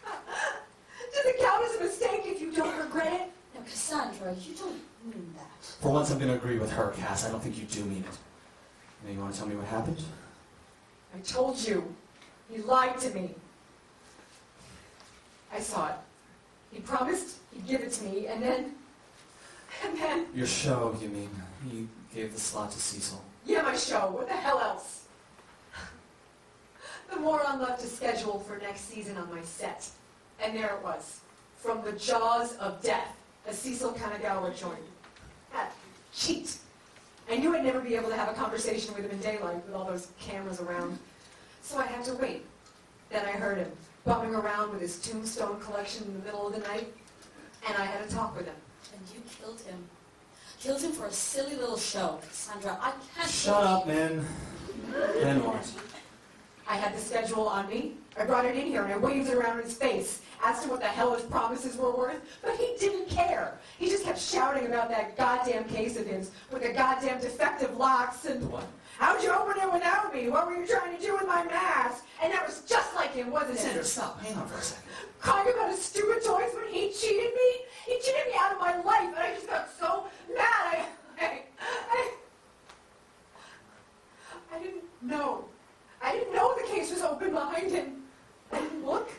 Does it count as a mistake if you don't regret it? Now, Cassandra, you don't mean that. For once, I'm going to agree with her, Cass. I don't think you do mean it. Now, you want to tell me what happened? I told you. He lied to me. I saw it. He promised he'd give it to me, and then... Your show, you mean. You gave the slot to Cecil. Yeah, my show. What the hell else? The moron left a schedule for next season on my set. And there it was. From the jaws of death, a Cecil Kanagawa joined. That cheat. I knew I'd never be able to have a conversation with him in daylight with all those cameras around. So I had to wait. Then I heard him bumming around with his tombstone collection in the middle of the night. And I had a talk with him. And you killed him. Killed him for a silly little show. Cassandra, I can't Shut up, Min. Then what? I had the schedule on me. I brought it in here and I waved it around in his face, asked him what the hell his promises were worth, but he didn't care. He just kept shouting about that goddamn case of his with the goddamn defective locks and What? how'd you open it without me? What were you trying to do with my mask? And that was just like him, wasn't Cassandra, it? stop. Hang on for a second. Crying about his stupid toys when he cheated me? He cheated me out of my life and I just got so mad. I didn't know. I didn't know the case was open behind him. I didn't look,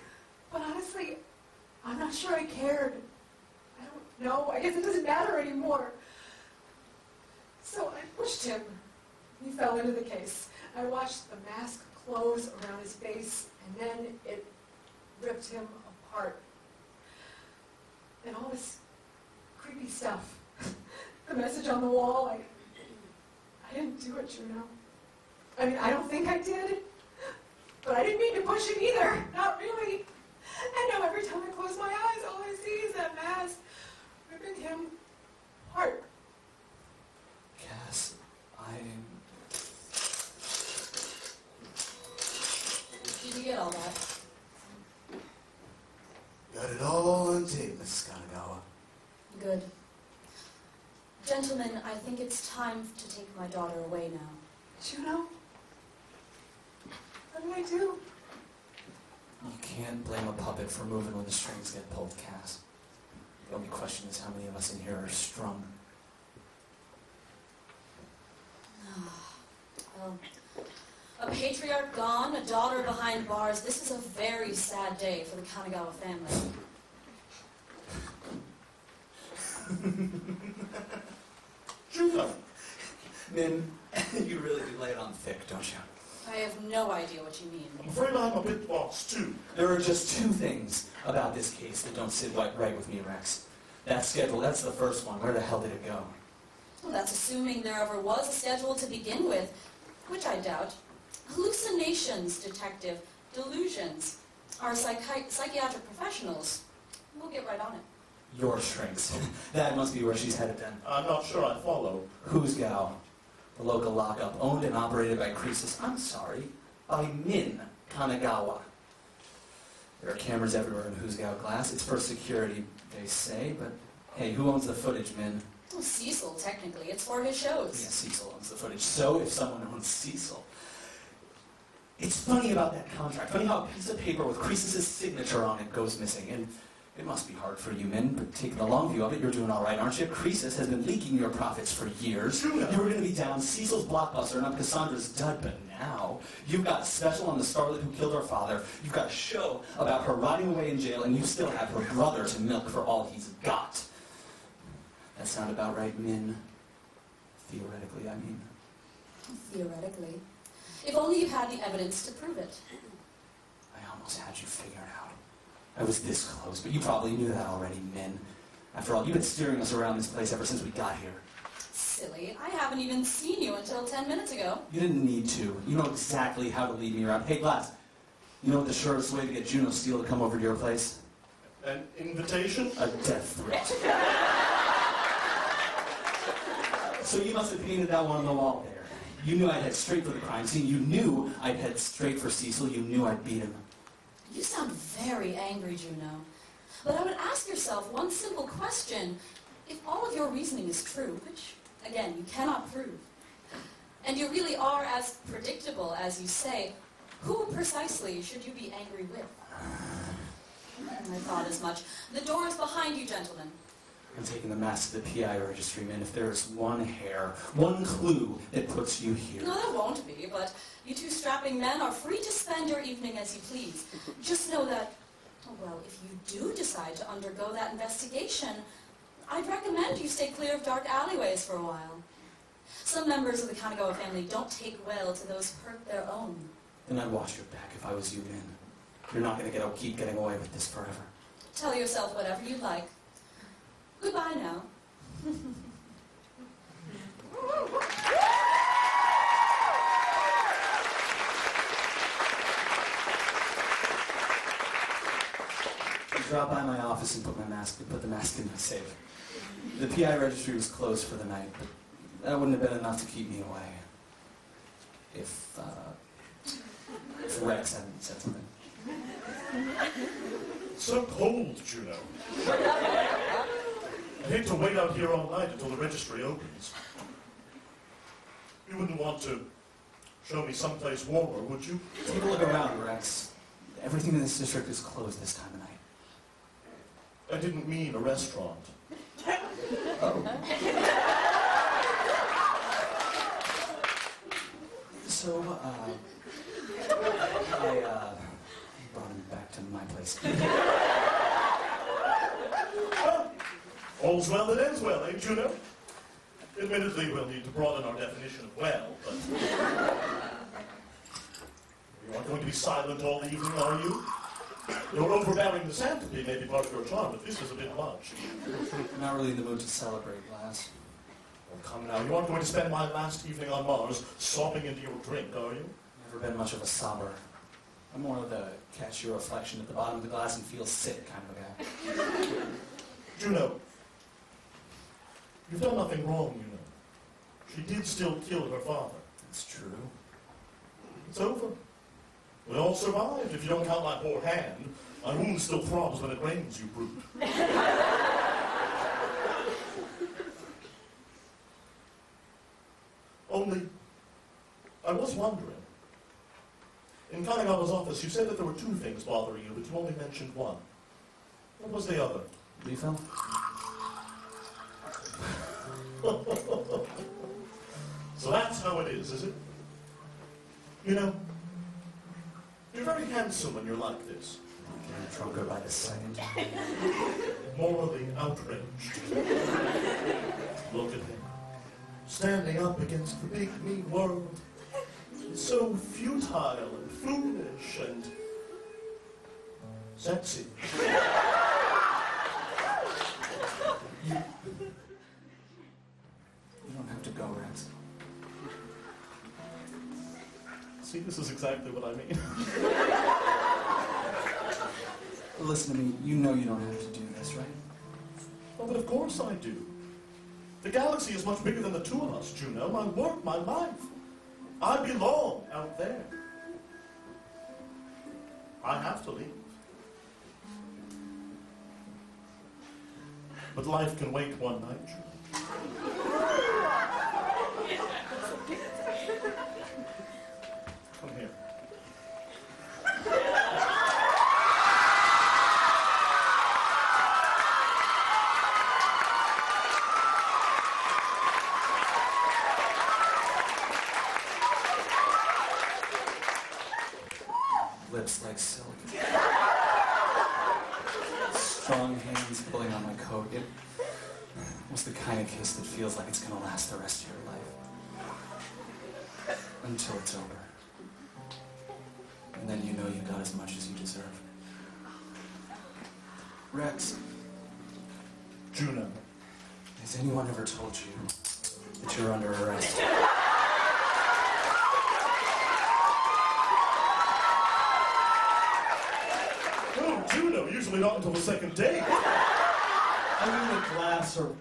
but honestly, I'm not sure I cared. I don't know. I guess it doesn't matter anymore. So I pushed him. He fell into the case. I watched the mask close around his face, and then it ripped him apart. And all this creepy stuff. The message on the wall, I didn't do it, you know. I mean, I don't think I did, but I didn't mean to push him either. Not really. And now every time I close my eyes, all I see is that mask ripping him apart. Cass, Did you get all that? Got it all on tape, Mrs. Kanagawa. Good. Gentlemen, I think it's time to take my daughter away now. Juno? What did I do? You can't blame a puppet for moving when the strings get pulled, Cass. The only question is how many of us in here are strung. Well, a patriarch gone, a daughter behind bars. This is a very sad day for the Kanagawa family. Juno, Min, you really do lay it on thick, don't you? I have no idea what you mean. I'm afraid I'm a bit lost, too. There are just two things about this case that don't sit right with me, Rex. That schedule, that's the first one. Where the hell did it go? Well, that's assuming there ever was a schedule to begin with, which I doubt. Hallucinations, detective. Delusions. Our psychiatric professionals. We'll get right on it. Your shrinks. That must be where she's headed then. I'm not sure I follow. Who's Gal? The local lockup, owned and operated by Croesus. I'm sorry, by Min Kanagawa. There are cameras everywhere in Who's Gal Glass. It's for security, they say, but hey, who owns the footage, Min? Well, Cecil, technically. It's for his shows. Yeah, Cecil owns the footage. So if someone owns Cecil. It's funny about that contract. Funny how a piece of paper with Croesus' signature on it goes missing. And It must be hard for you men, but taking the long view of it, you're doing all right, aren't you? Croesus has been leaking your profits for years. You were going to be down Cecil's Blockbuster and up Cassandra's Dud, but now you've got a special on the starlet who killed our father. You've got a show about her rotting away in jail, and you still have her brother to milk for all he's got. That sound about right, Min? Theoretically, I mean. Theoretically. If only you had the evidence to prove it. I almost had you figured out. I was this close, but you probably knew that already, Min. After all, you've been steering us around this place ever since we got here. Silly. I haven't even seen you until 10 minutes ago. You didn't need to. You know exactly how to lead me around. Hey, Glass, you know what the surest way to get Juno Steele to come over to your place? An invitation? A death threat. So you must have painted that one on the wall there. You knew I'd head straight for the crime scene. You knew I'd head straight for Cecil. You knew I'd beat him. You sound very angry, Juno. But I would ask yourself one simple question. If all of your reasoning is true, which, again, you cannot prove, and you really are as predictable as you say, who precisely should you be angry with? I thought as much. The door is behind you, gentlemen. I'm taking the mask to the PI registry, man. If there's one hair, one clue that puts you here. No, there won't be, but you two strapping men are free to spend your evening as you please. Just know that, well, if you do decide to undergo that investigation, I'd recommend you stay clear of dark alleyways for a while. Some members of the Kanagawa family don't take well to those who hurt their own. Then I'd watch your back if I was you, man. You're not going to keep getting away with this forever. Tell yourself whatever you'd like. Goodbye now. Drop by my office and put the mask in my safe. The PI registry was closed for the night, but that wouldn't have been enough to keep me away. If Rex hadn't said something. It's so cold, Juno. I hate to wait out here all night until the registry opens. You wouldn't want to show me someplace warmer, would you? Take a look around, Rex. Everything in this district is closed this time of night. I didn't mean a restaurant. Oh. So, I brought him back to my place. All's well that ends well, ain't you, know? Admittedly, we'll need to broaden our definition of well, but... You aren't going to be silent all evening, are you? Your overbearing misanthropy may be part of your charm, but this is a bit much. I'm not really in the mood to celebrate, Glass. Oh, come now, you aren't going to spend my last evening on Mars sobbing into your drink, are you? Never been much of a sobber. I'm more of the catch your reflection at the bottom of the glass and feel sick kind of a guy. Juno, you've done nothing wrong, you know. She did still kill her father. It's true. It's over. We all survived, if you don't count my poor hand. My wound still throbs when it rains, you brute. Only, I was wondering. In Kanagawa's office, you said that there were two things bothering you, but you only mentioned one. What was the other? Refill? So that's how it is it? You know, you're very handsome when you're like this. I'm getting drunker by the second. Morally outraged. Look at him. Standing up against the big, mean world. It's so futile and foolish and sexy. You don't have to go, Rex. See, this is exactly what I mean. Listen to me. You know you don't have to do this, right? Oh, but of course I do. The galaxy is much bigger than the two of us, Juno. My work, my life. I belong out there. I have to leave. But life can wait one night, Juno. Come here. lips like silk. Strong hands pulling on my coat. It was the kind of kiss that feels like it's gonna last the rest of your life. Until it's over. And then you know you got as much as you deserve. Rex, Juno. has anyone ever told you that you're under arrest? Oh, Juno, usually not until the second day. I mean the Glass, or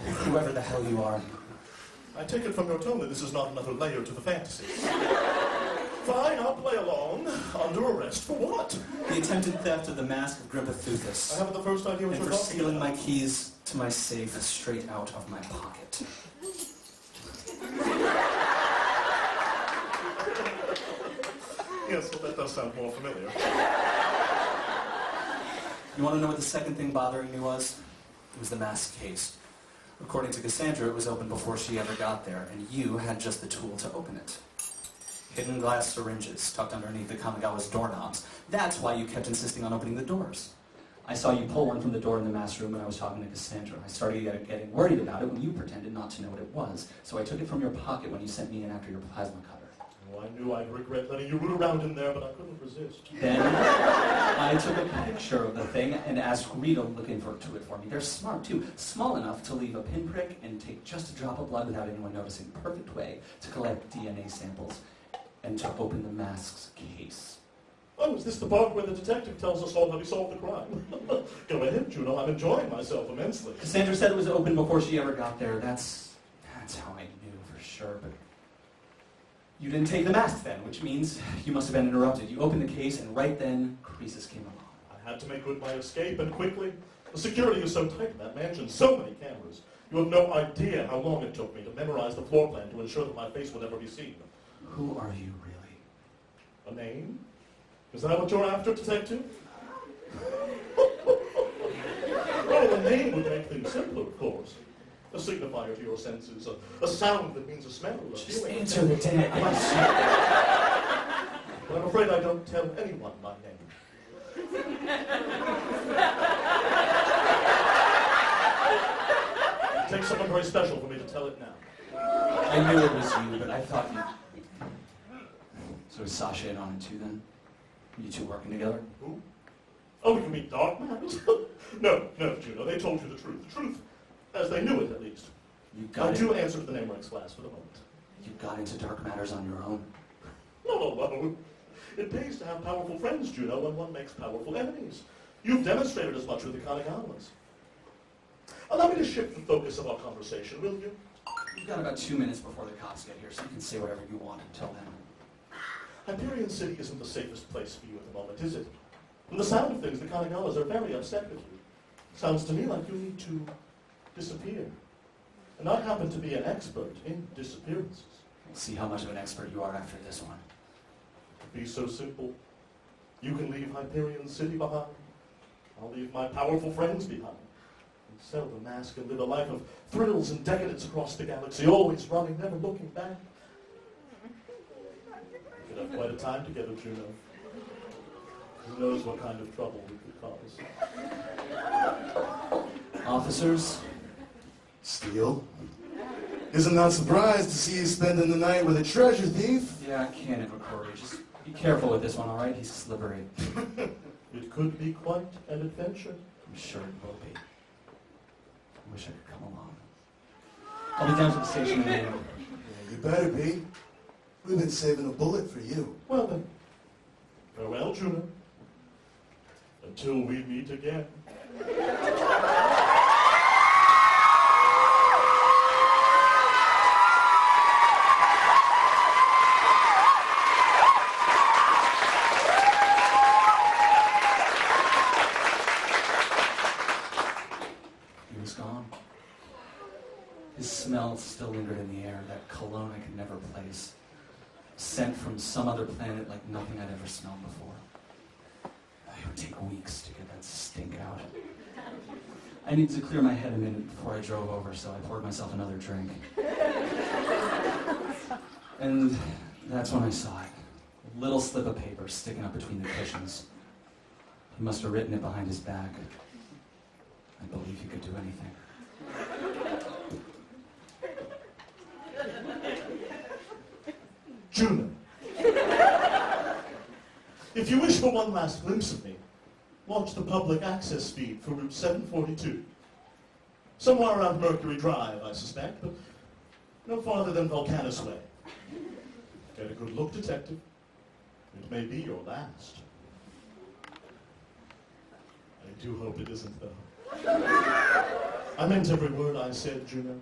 whoever the hell you are. I take it from your tone that this is not another layer to the fantasy. Fine, I'll play along. Under arrest for what? The attempted theft of the mask of Grimpatheuthis. I haven't the first idea what And you're for talking stealing about. my keys to my safe straight out of my pocket. Yes, well, that does sound more familiar. You want to know what the second thing bothering me was? It was the mask case. According to Cassandra, it was open before she ever got there, and you had just the tool to open it. Hidden glass syringes tucked underneath the Kamigawa's doorknobs. That's why you kept insisting on opening the doors. I saw you pull one from the door in the mass room when I was talking to Cassandra. I started getting worried about it when you pretended not to know what it was, so I took it from your pocket when you sent me in after your plasma cutter. Oh, I knew I'd regret letting you root around in there, but I couldn't resist. Then I took a picture of the thing and asked Rita to look into it for me. They're smart, too. Small enough to leave a pinprick and take just a drop of blood without anyone noticing. Perfect way to collect DNA samples and to open the mask's case. Oh, is this the part where the detective tells us all how he solved the crime? Go ahead, Juno. I'm enjoying myself immensely. Cassandra said it was open before she ever got there. That's how I knew for sure, but you didn't take the mask then, which means you must have been interrupted. You opened the case, and right then, Croesus came along. I had to make good my escape, and quickly. The security is so tight in that mansion, so many cameras. You have no idea how long it took me to memorize the floor plan to ensure that my face would never be seen. Who are you, really? A name? Is that what you're after, detective? Well, a name would make things simpler, of course. A signifier to your senses, a sound that means a smell, a Just feeling. answer the damn question. But I'm afraid I don't tell anyone my name. It takes someone very special for me to tell it now. I knew it was you, but I thought you... So is Sasha in on it too, then? You two working together? Who? Oh, you mean Dark Matters? No, Juno, they told you the truth. The truth, as they knew it, at least. You Now, got do answer to the name Rex Glass for the moment. You got into dark matters on your own. No. It pays to have powerful friends, Juno, when one makes powerful enemies. You've demonstrated as much with the Kanigawas. Allow me to shift the focus of our conversation, will you? You've got about 2 minutes before the cops get here, so you can say whatever you want until then. Hyperion City isn't the safest place for you at the moment, is it? From the sound of things, the Kanigawas are very upset with you. Sounds to me like you need to disappear. And I happen to be an expert in disappearances. We'll see how much of an expert you are after this one. Be so simple. You can leave Hyperion City behind. I'll leave my powerful friends behind. And sell the mask and live a life of thrills and decadence across the galaxy, always running, never looking back. We could have quite a time together, Juno. Who knows what kind of trouble we could cause. Officers? Steele? Isn't not surprised to see you spending the night with a treasure thief. Yeah, I can't have a Corey. Just be careful with this one, all right? He's slippery. It could be quite an adventure. I'm sure it will be. I wish I could come along. I'll be down to the station in a minute. Yeah, you better be. We've been saving a bullet for you. Well then, farewell, Juno. Until we meet again. He was gone. His smell still lingered in the air, that cologne I could never place. Sent from some other planet like nothing I'd ever smelled before. It would take weeks to get that stink out. I needed to clear my head a minute before I drove over, so I poured myself another drink. And that's when I saw it. little slip of paper sticking up between the cushions. He must have written it behind his back. I believe he could do anything. Juno, if you wish for one last glimpse of me, watch the public access feed for Route 742. Somewhere around Mercury Drive, I suspect, but no farther than Volcanus Way. Get a good look, detective. It may be your last. I do hope it isn't, though. I meant every word I said, Juno.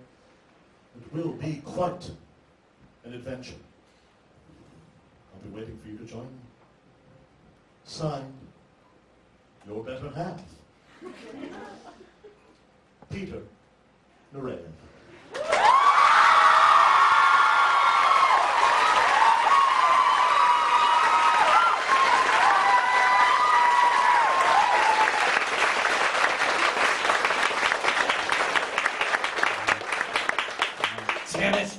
It will be quite an adventure. I'll be waiting for you to join me. Signed, your better half. Peter Nureyev. Damn it!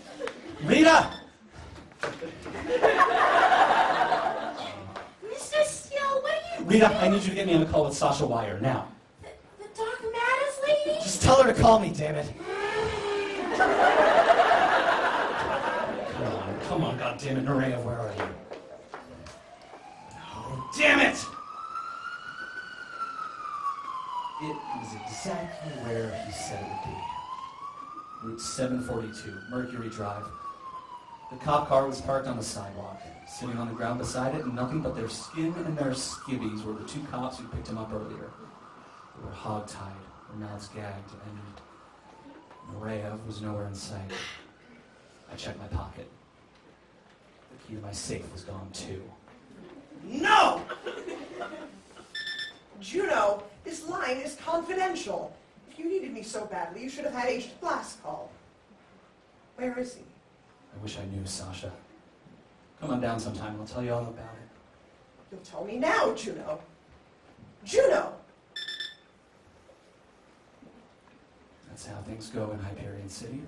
Rita! Mr. Steele, what are you Rita, I need you to get me on a call with Sasha Wire, now. The Doc Matters lady? Just tell her to call me, damn it. Come on, goddammit, Nureyev, where are you? Oh, damn it! It was exactly where he said it would be. Route 742, Mercury Drive. The cop car was parked on the sidewalk. Sitting on the ground beside it, and nothing but their skin and their skivvies were the two cops who picked him up earlier. They were hog-tied, their mouths gagged, and Nureyev was nowhere in sight. I checked my pocket. The key to my safe was gone, too. No! Juno, this line is confidential. If you needed me so badly, you should have had Agent Glass call. Where is he? I wish I knew, Sasha. Come on down sometime and I'll tell you all about it. You'll tell me now, Juno. Juno! That's how things go in Hyperion City.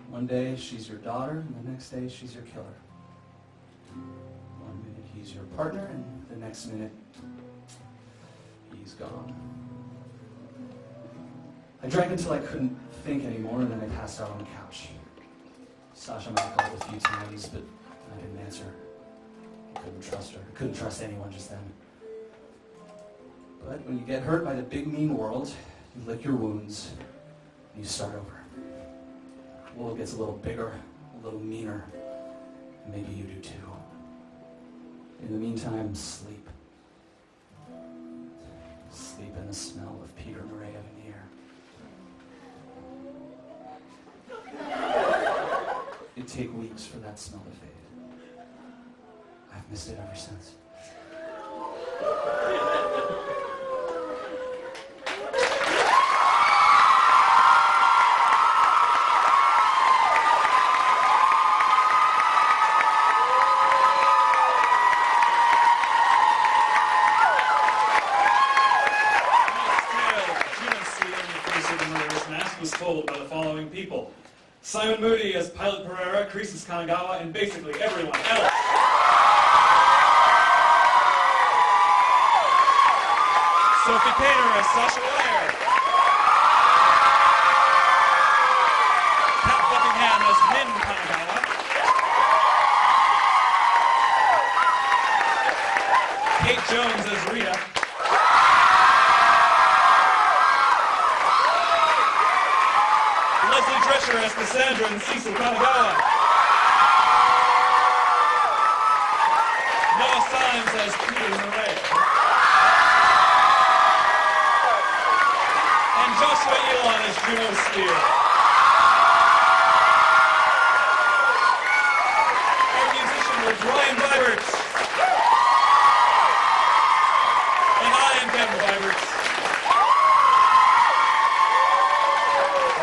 One day she's your daughter, and the next day she's your killer. One minute he's your partner, and the next minute he's gone. I drank until I couldn't think anymore, and then I passed out on the couch. Sasha might have called a few times, but I didn't answer. I couldn't trust her. I couldn't trust anyone just then. But when you get hurt by the big mean world, you lick your wounds, and you start over. The world gets a little bigger, a little meaner, and maybe you do too. In the meantime, sleep. Sleep in the smell of Peter Nureyev in the air. It'd take weeks for that smell to fade. I've missed it ever since. Was told by the following people: Simon Moody as Pilot Pereira, Crisis Kanagawa, and basically everyone else. Sophie Painter as Sasha Wire. Pat Buckingham as Min Kanagawa. Kate Jones as Rita. Leslie Drescher as Cassandra and Cecil Kanagawa. Noah Symes as Peter Nureyev. And Joshua Elon as Juno Steele. Our musician was Ryan Vibert. And I am Kevin Vibert.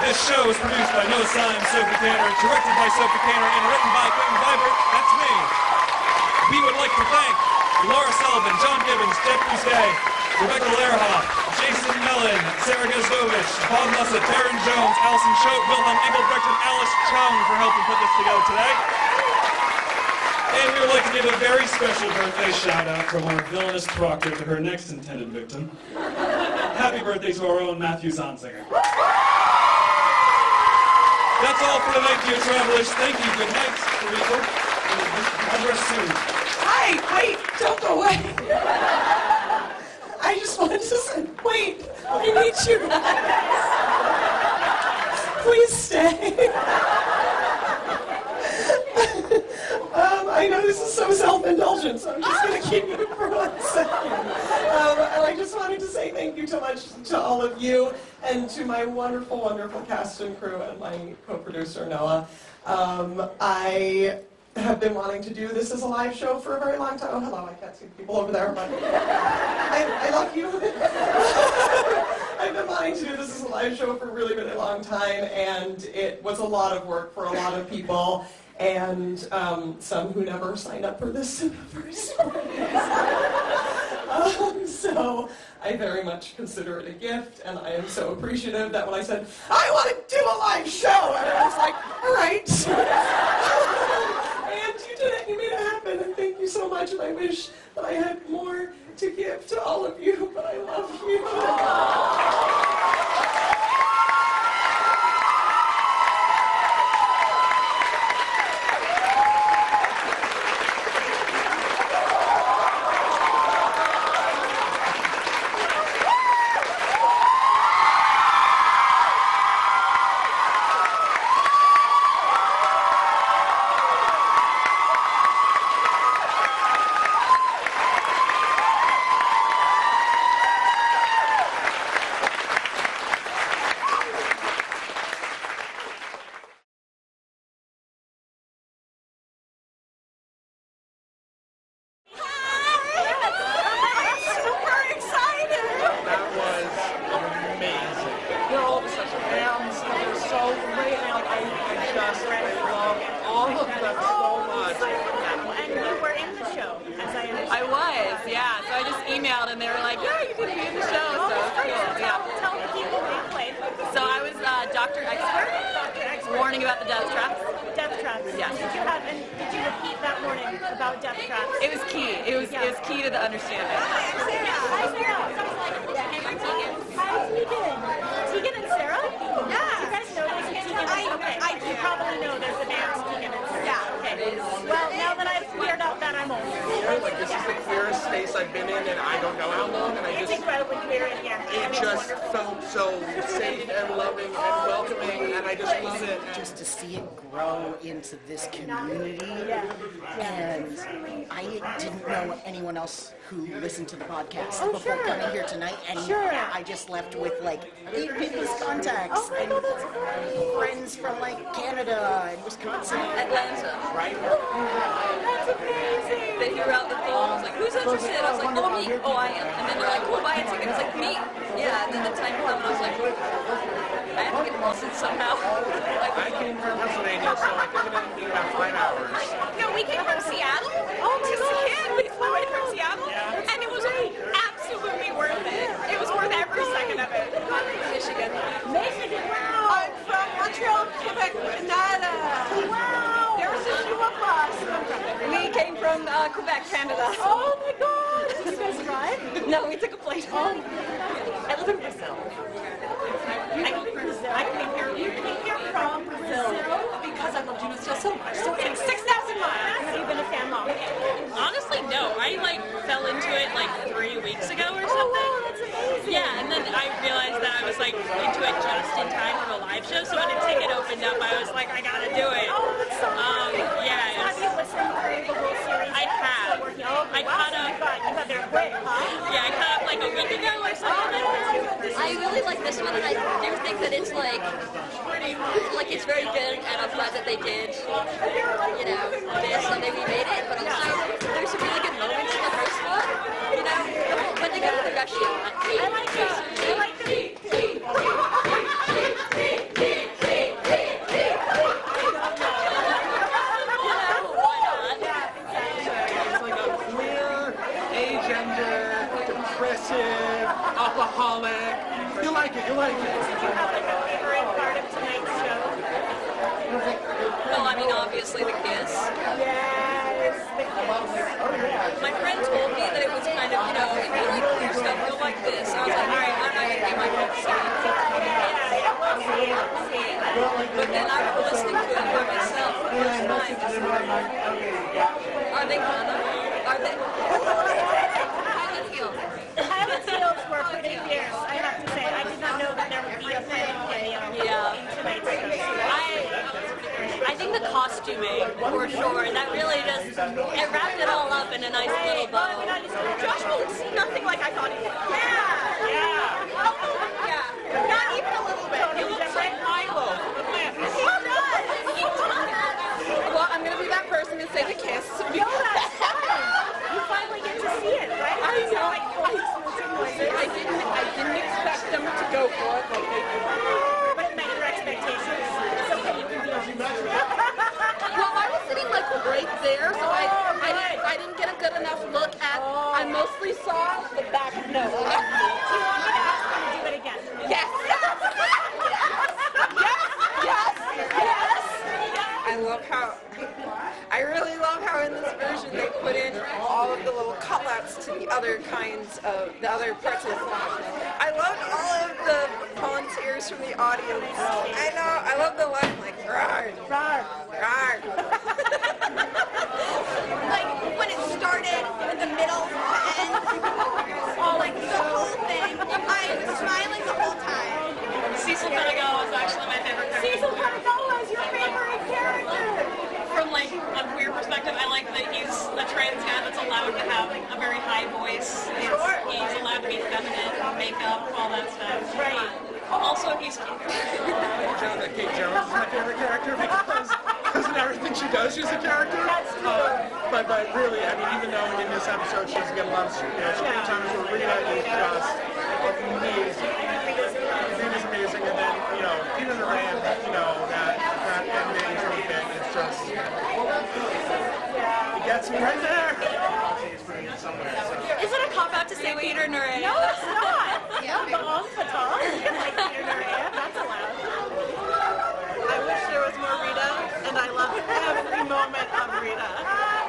This show is produced by Noah Symes, Sophie Tanner, directed by Sophie Tanner, and written by Quentin Vibert. That's me. We would like to thank Laura Sullivan, John Gibbons, Jeff Bousquet, Rebecca Lerhoff, Jason Mellon, Sarah Gazovich, Bob Mussett, Darren Jones, Allison Choate, Wilhelm Engelbrecht, and Alice Chung for helping put this together today. And we would like to give a very special birthday shout-out from our villainous proctor to her next intended victim. Happy birthday to our own Matthew Zonzinger. That's all for tonight, dear travelers. Thank you. Good night, Rachel. Address soon. Hi, wait, don't go away. I just wanted to say, wait, I need you guys. Please stay. I know this is so self-indulgent, so I'm just going to keep you for 1 second. And I just wanted to say thank you so much to all of you and to my wonderful, wonderful cast and crew and my co-producer, Noah. I have been wanting to do this as a live show for a very long time. Oh, hello, I can't see the people over there, but I love you. I've been wanting to do this as a live show for a really, really long time, and it was a lot of work for a lot of people. And some who never signed up for this in the first place. So I very much consider it a gift, and I am so appreciative that when I said, I want to do a live show, everyone's like, all right. And you did it, you made it happen, and thank you so much, and I wish that I had more to give to all of you, but I love you. Into this community, and I didn't know anyone else who listened to the podcast before coming here tonight, and I just left with like 8 people's contacts and friends from like Canada and Wisconsin, Atlanta, right? That's amazing. They threw out the phone. I was like, "Who's interested?" I was like, "Oh, me. Oh, I am." And then they're like, "We'll buy a ticket." I was like, "Me." Yeah. And then the time came, and I was like, "I have to get Boston somehow." I came from Pennsylvania, so I think it ended up being about 5 hours. No, we came from Seattle. Oh my God! We flew in from Seattle, and it was absolutely worth it. It was worth every second of it. Michigan. Michigan, wow! I'm from Montreal, Quebec, Canada. Wow! There was a few of us. We came from Quebec, Canada. Oh my God! Did you guys drive? No, we took a plane. Oh. I live in Brazil. I came here. You came here from Brazil because I love Juno Steel so much. So it's 6,000 miles. Have you been a fan long? Honestly, no. I fell into it 3 weeks ago or something. Oh wow, that's amazing. Yeah, and then I realized that I was into it just in time for the live show. So when the ticket opened up, I was like, I gotta do it. Oh, that's so nice. Yeah. So have you listened through the whole series? I have. I caught up. You got there quick, huh? Yeah, I caught up a week ago or something. I really like this one, and I do think that it's pretty, it's very good, and I'm glad that they did, this, and they remade it, but also there's some really good moments in the first one, when they go to the restaurant. I like that. I like that. Depressive, alcoholic. You like it. Did you have a favorite part of tonight's show? Well, I mean, obviously the kiss. Yes. My friend told me that it was kind of, if you like queer stuff, you'll like this. I was like, all right, I'm not going to get my friends to But then after listening to it by myself for the first time, are they gonna? Are they? Pilot heels. Pilot heels were pretty fierce, I have to say. I did not know that there would be a thing in tonight's I think the costuming, for sure, that really just, it wrapped it all up in a nice little bow. Josh looks nothing like I thought he would. Yeah. Not even a little bit. He looks like Milo. Well, I'm going to be that person and say the kiss. No, that's fine. You finally get to see it, right? I know. I didn't expect them to go for it like they did. But it met your expectations. It's okay, you can be on. Well, I was sitting like right there, so I didn't get a good enough look at, I mostly saw the back nose. Do you want me to ask them to do it again? Yes! Yes! I really love how in this version they put in all of the little call-outs to the other parts of the song. I loved all of the volunteers from the audience. I know, I love the line like, rawr, rawr, rawr. Like, when it started, in the middle, the end, like, the whole thing, I was smiling the whole time. Cecil Panagola is actually my favorite character. Cecil Panagola is your favorite character! From like a queer perspective, I like that he's a trans guy that's allowed to have a very high voice. He's allowed to be feminine, makeup, all that stuff. Right. Also, he's cute. Kate Jones is my favorite character because in everything she does, she's a character. That's true. But really, I mean, even though in this episode she doesn't get a lot of screen time, so Rita is just amazing. Rita's amazing, and then, Peter and Rand, that ending sort of thing is just, it gets me right there. Is it a cop-out to say Peter Narayan? No, it's not. Like Peter Narayan, that's allowed. I wish there was more Rita, and I love every moment of Rita.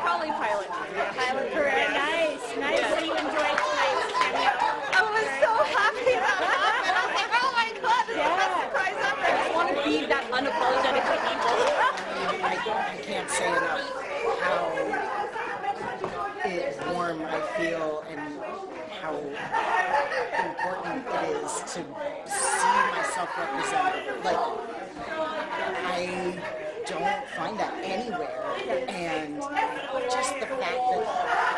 Probably Pilot. Pilot career. Nice. What do you enjoy tonight? I was so happy that happened. I was like, oh my god, this is the best surprise ever. I just want to be that unapologetic people. I can't say enough how warm I feel and how important it is to see myself represented. Like, I don't find that anywhere, and just the fact that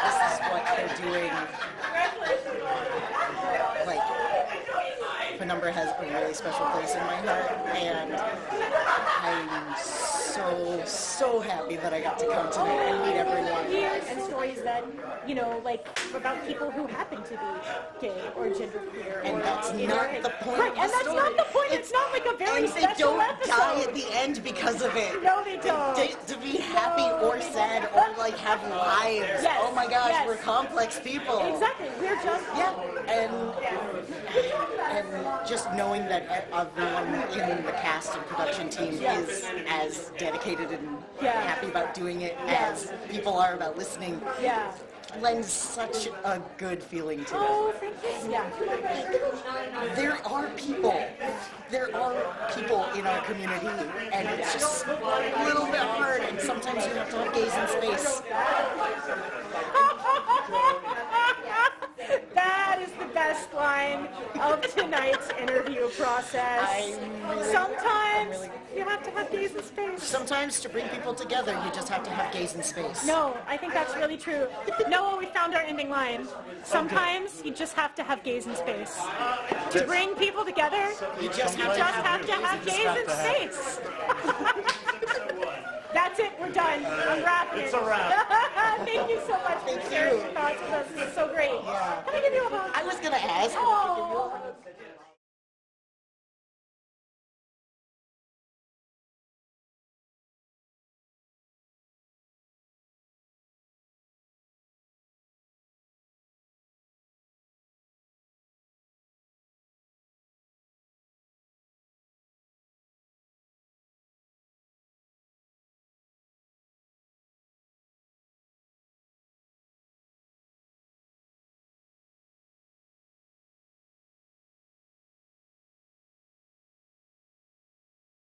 this is what they're doing, like, Penumbra has a really special place in my heart, and I'm so happy that I got to come tonight and meet everyone. And stories that, like about people who happen to be gay or genderqueer. And that's not the point. Right, and that's not the point. It's not like a very and special they don't episode. die at the end because of it. No, they don't. To be happy or sad or like have lives. Yes, Oh my gosh, yes. we're complex people. Exactly. We're just and just knowing that everyone in the cast and production team is as dedicated and happy about doing it as people are about listening. Yeah. Lends such a good feeling to it. Oh, thank you. Yeah. There are people in our community, and it's just a little bit hard, and sometimes you have to have gaze in space. That is the best line of tonight's interview process. Sometimes you have to have gaze in space. Sometimes to bring people together, you just have to have gaze in space. No, I think that's really true. Noah, we found our ending line. Sometimes you just have to have gaze in space. To bring people together, you just have to have gaze in space. That's it, we're done. I'm wrapping. It's a wrap. Thank you so much for sharing your thoughts with us. This is so great. Yeah. Can I give you a hug? I was going to ask. Oh.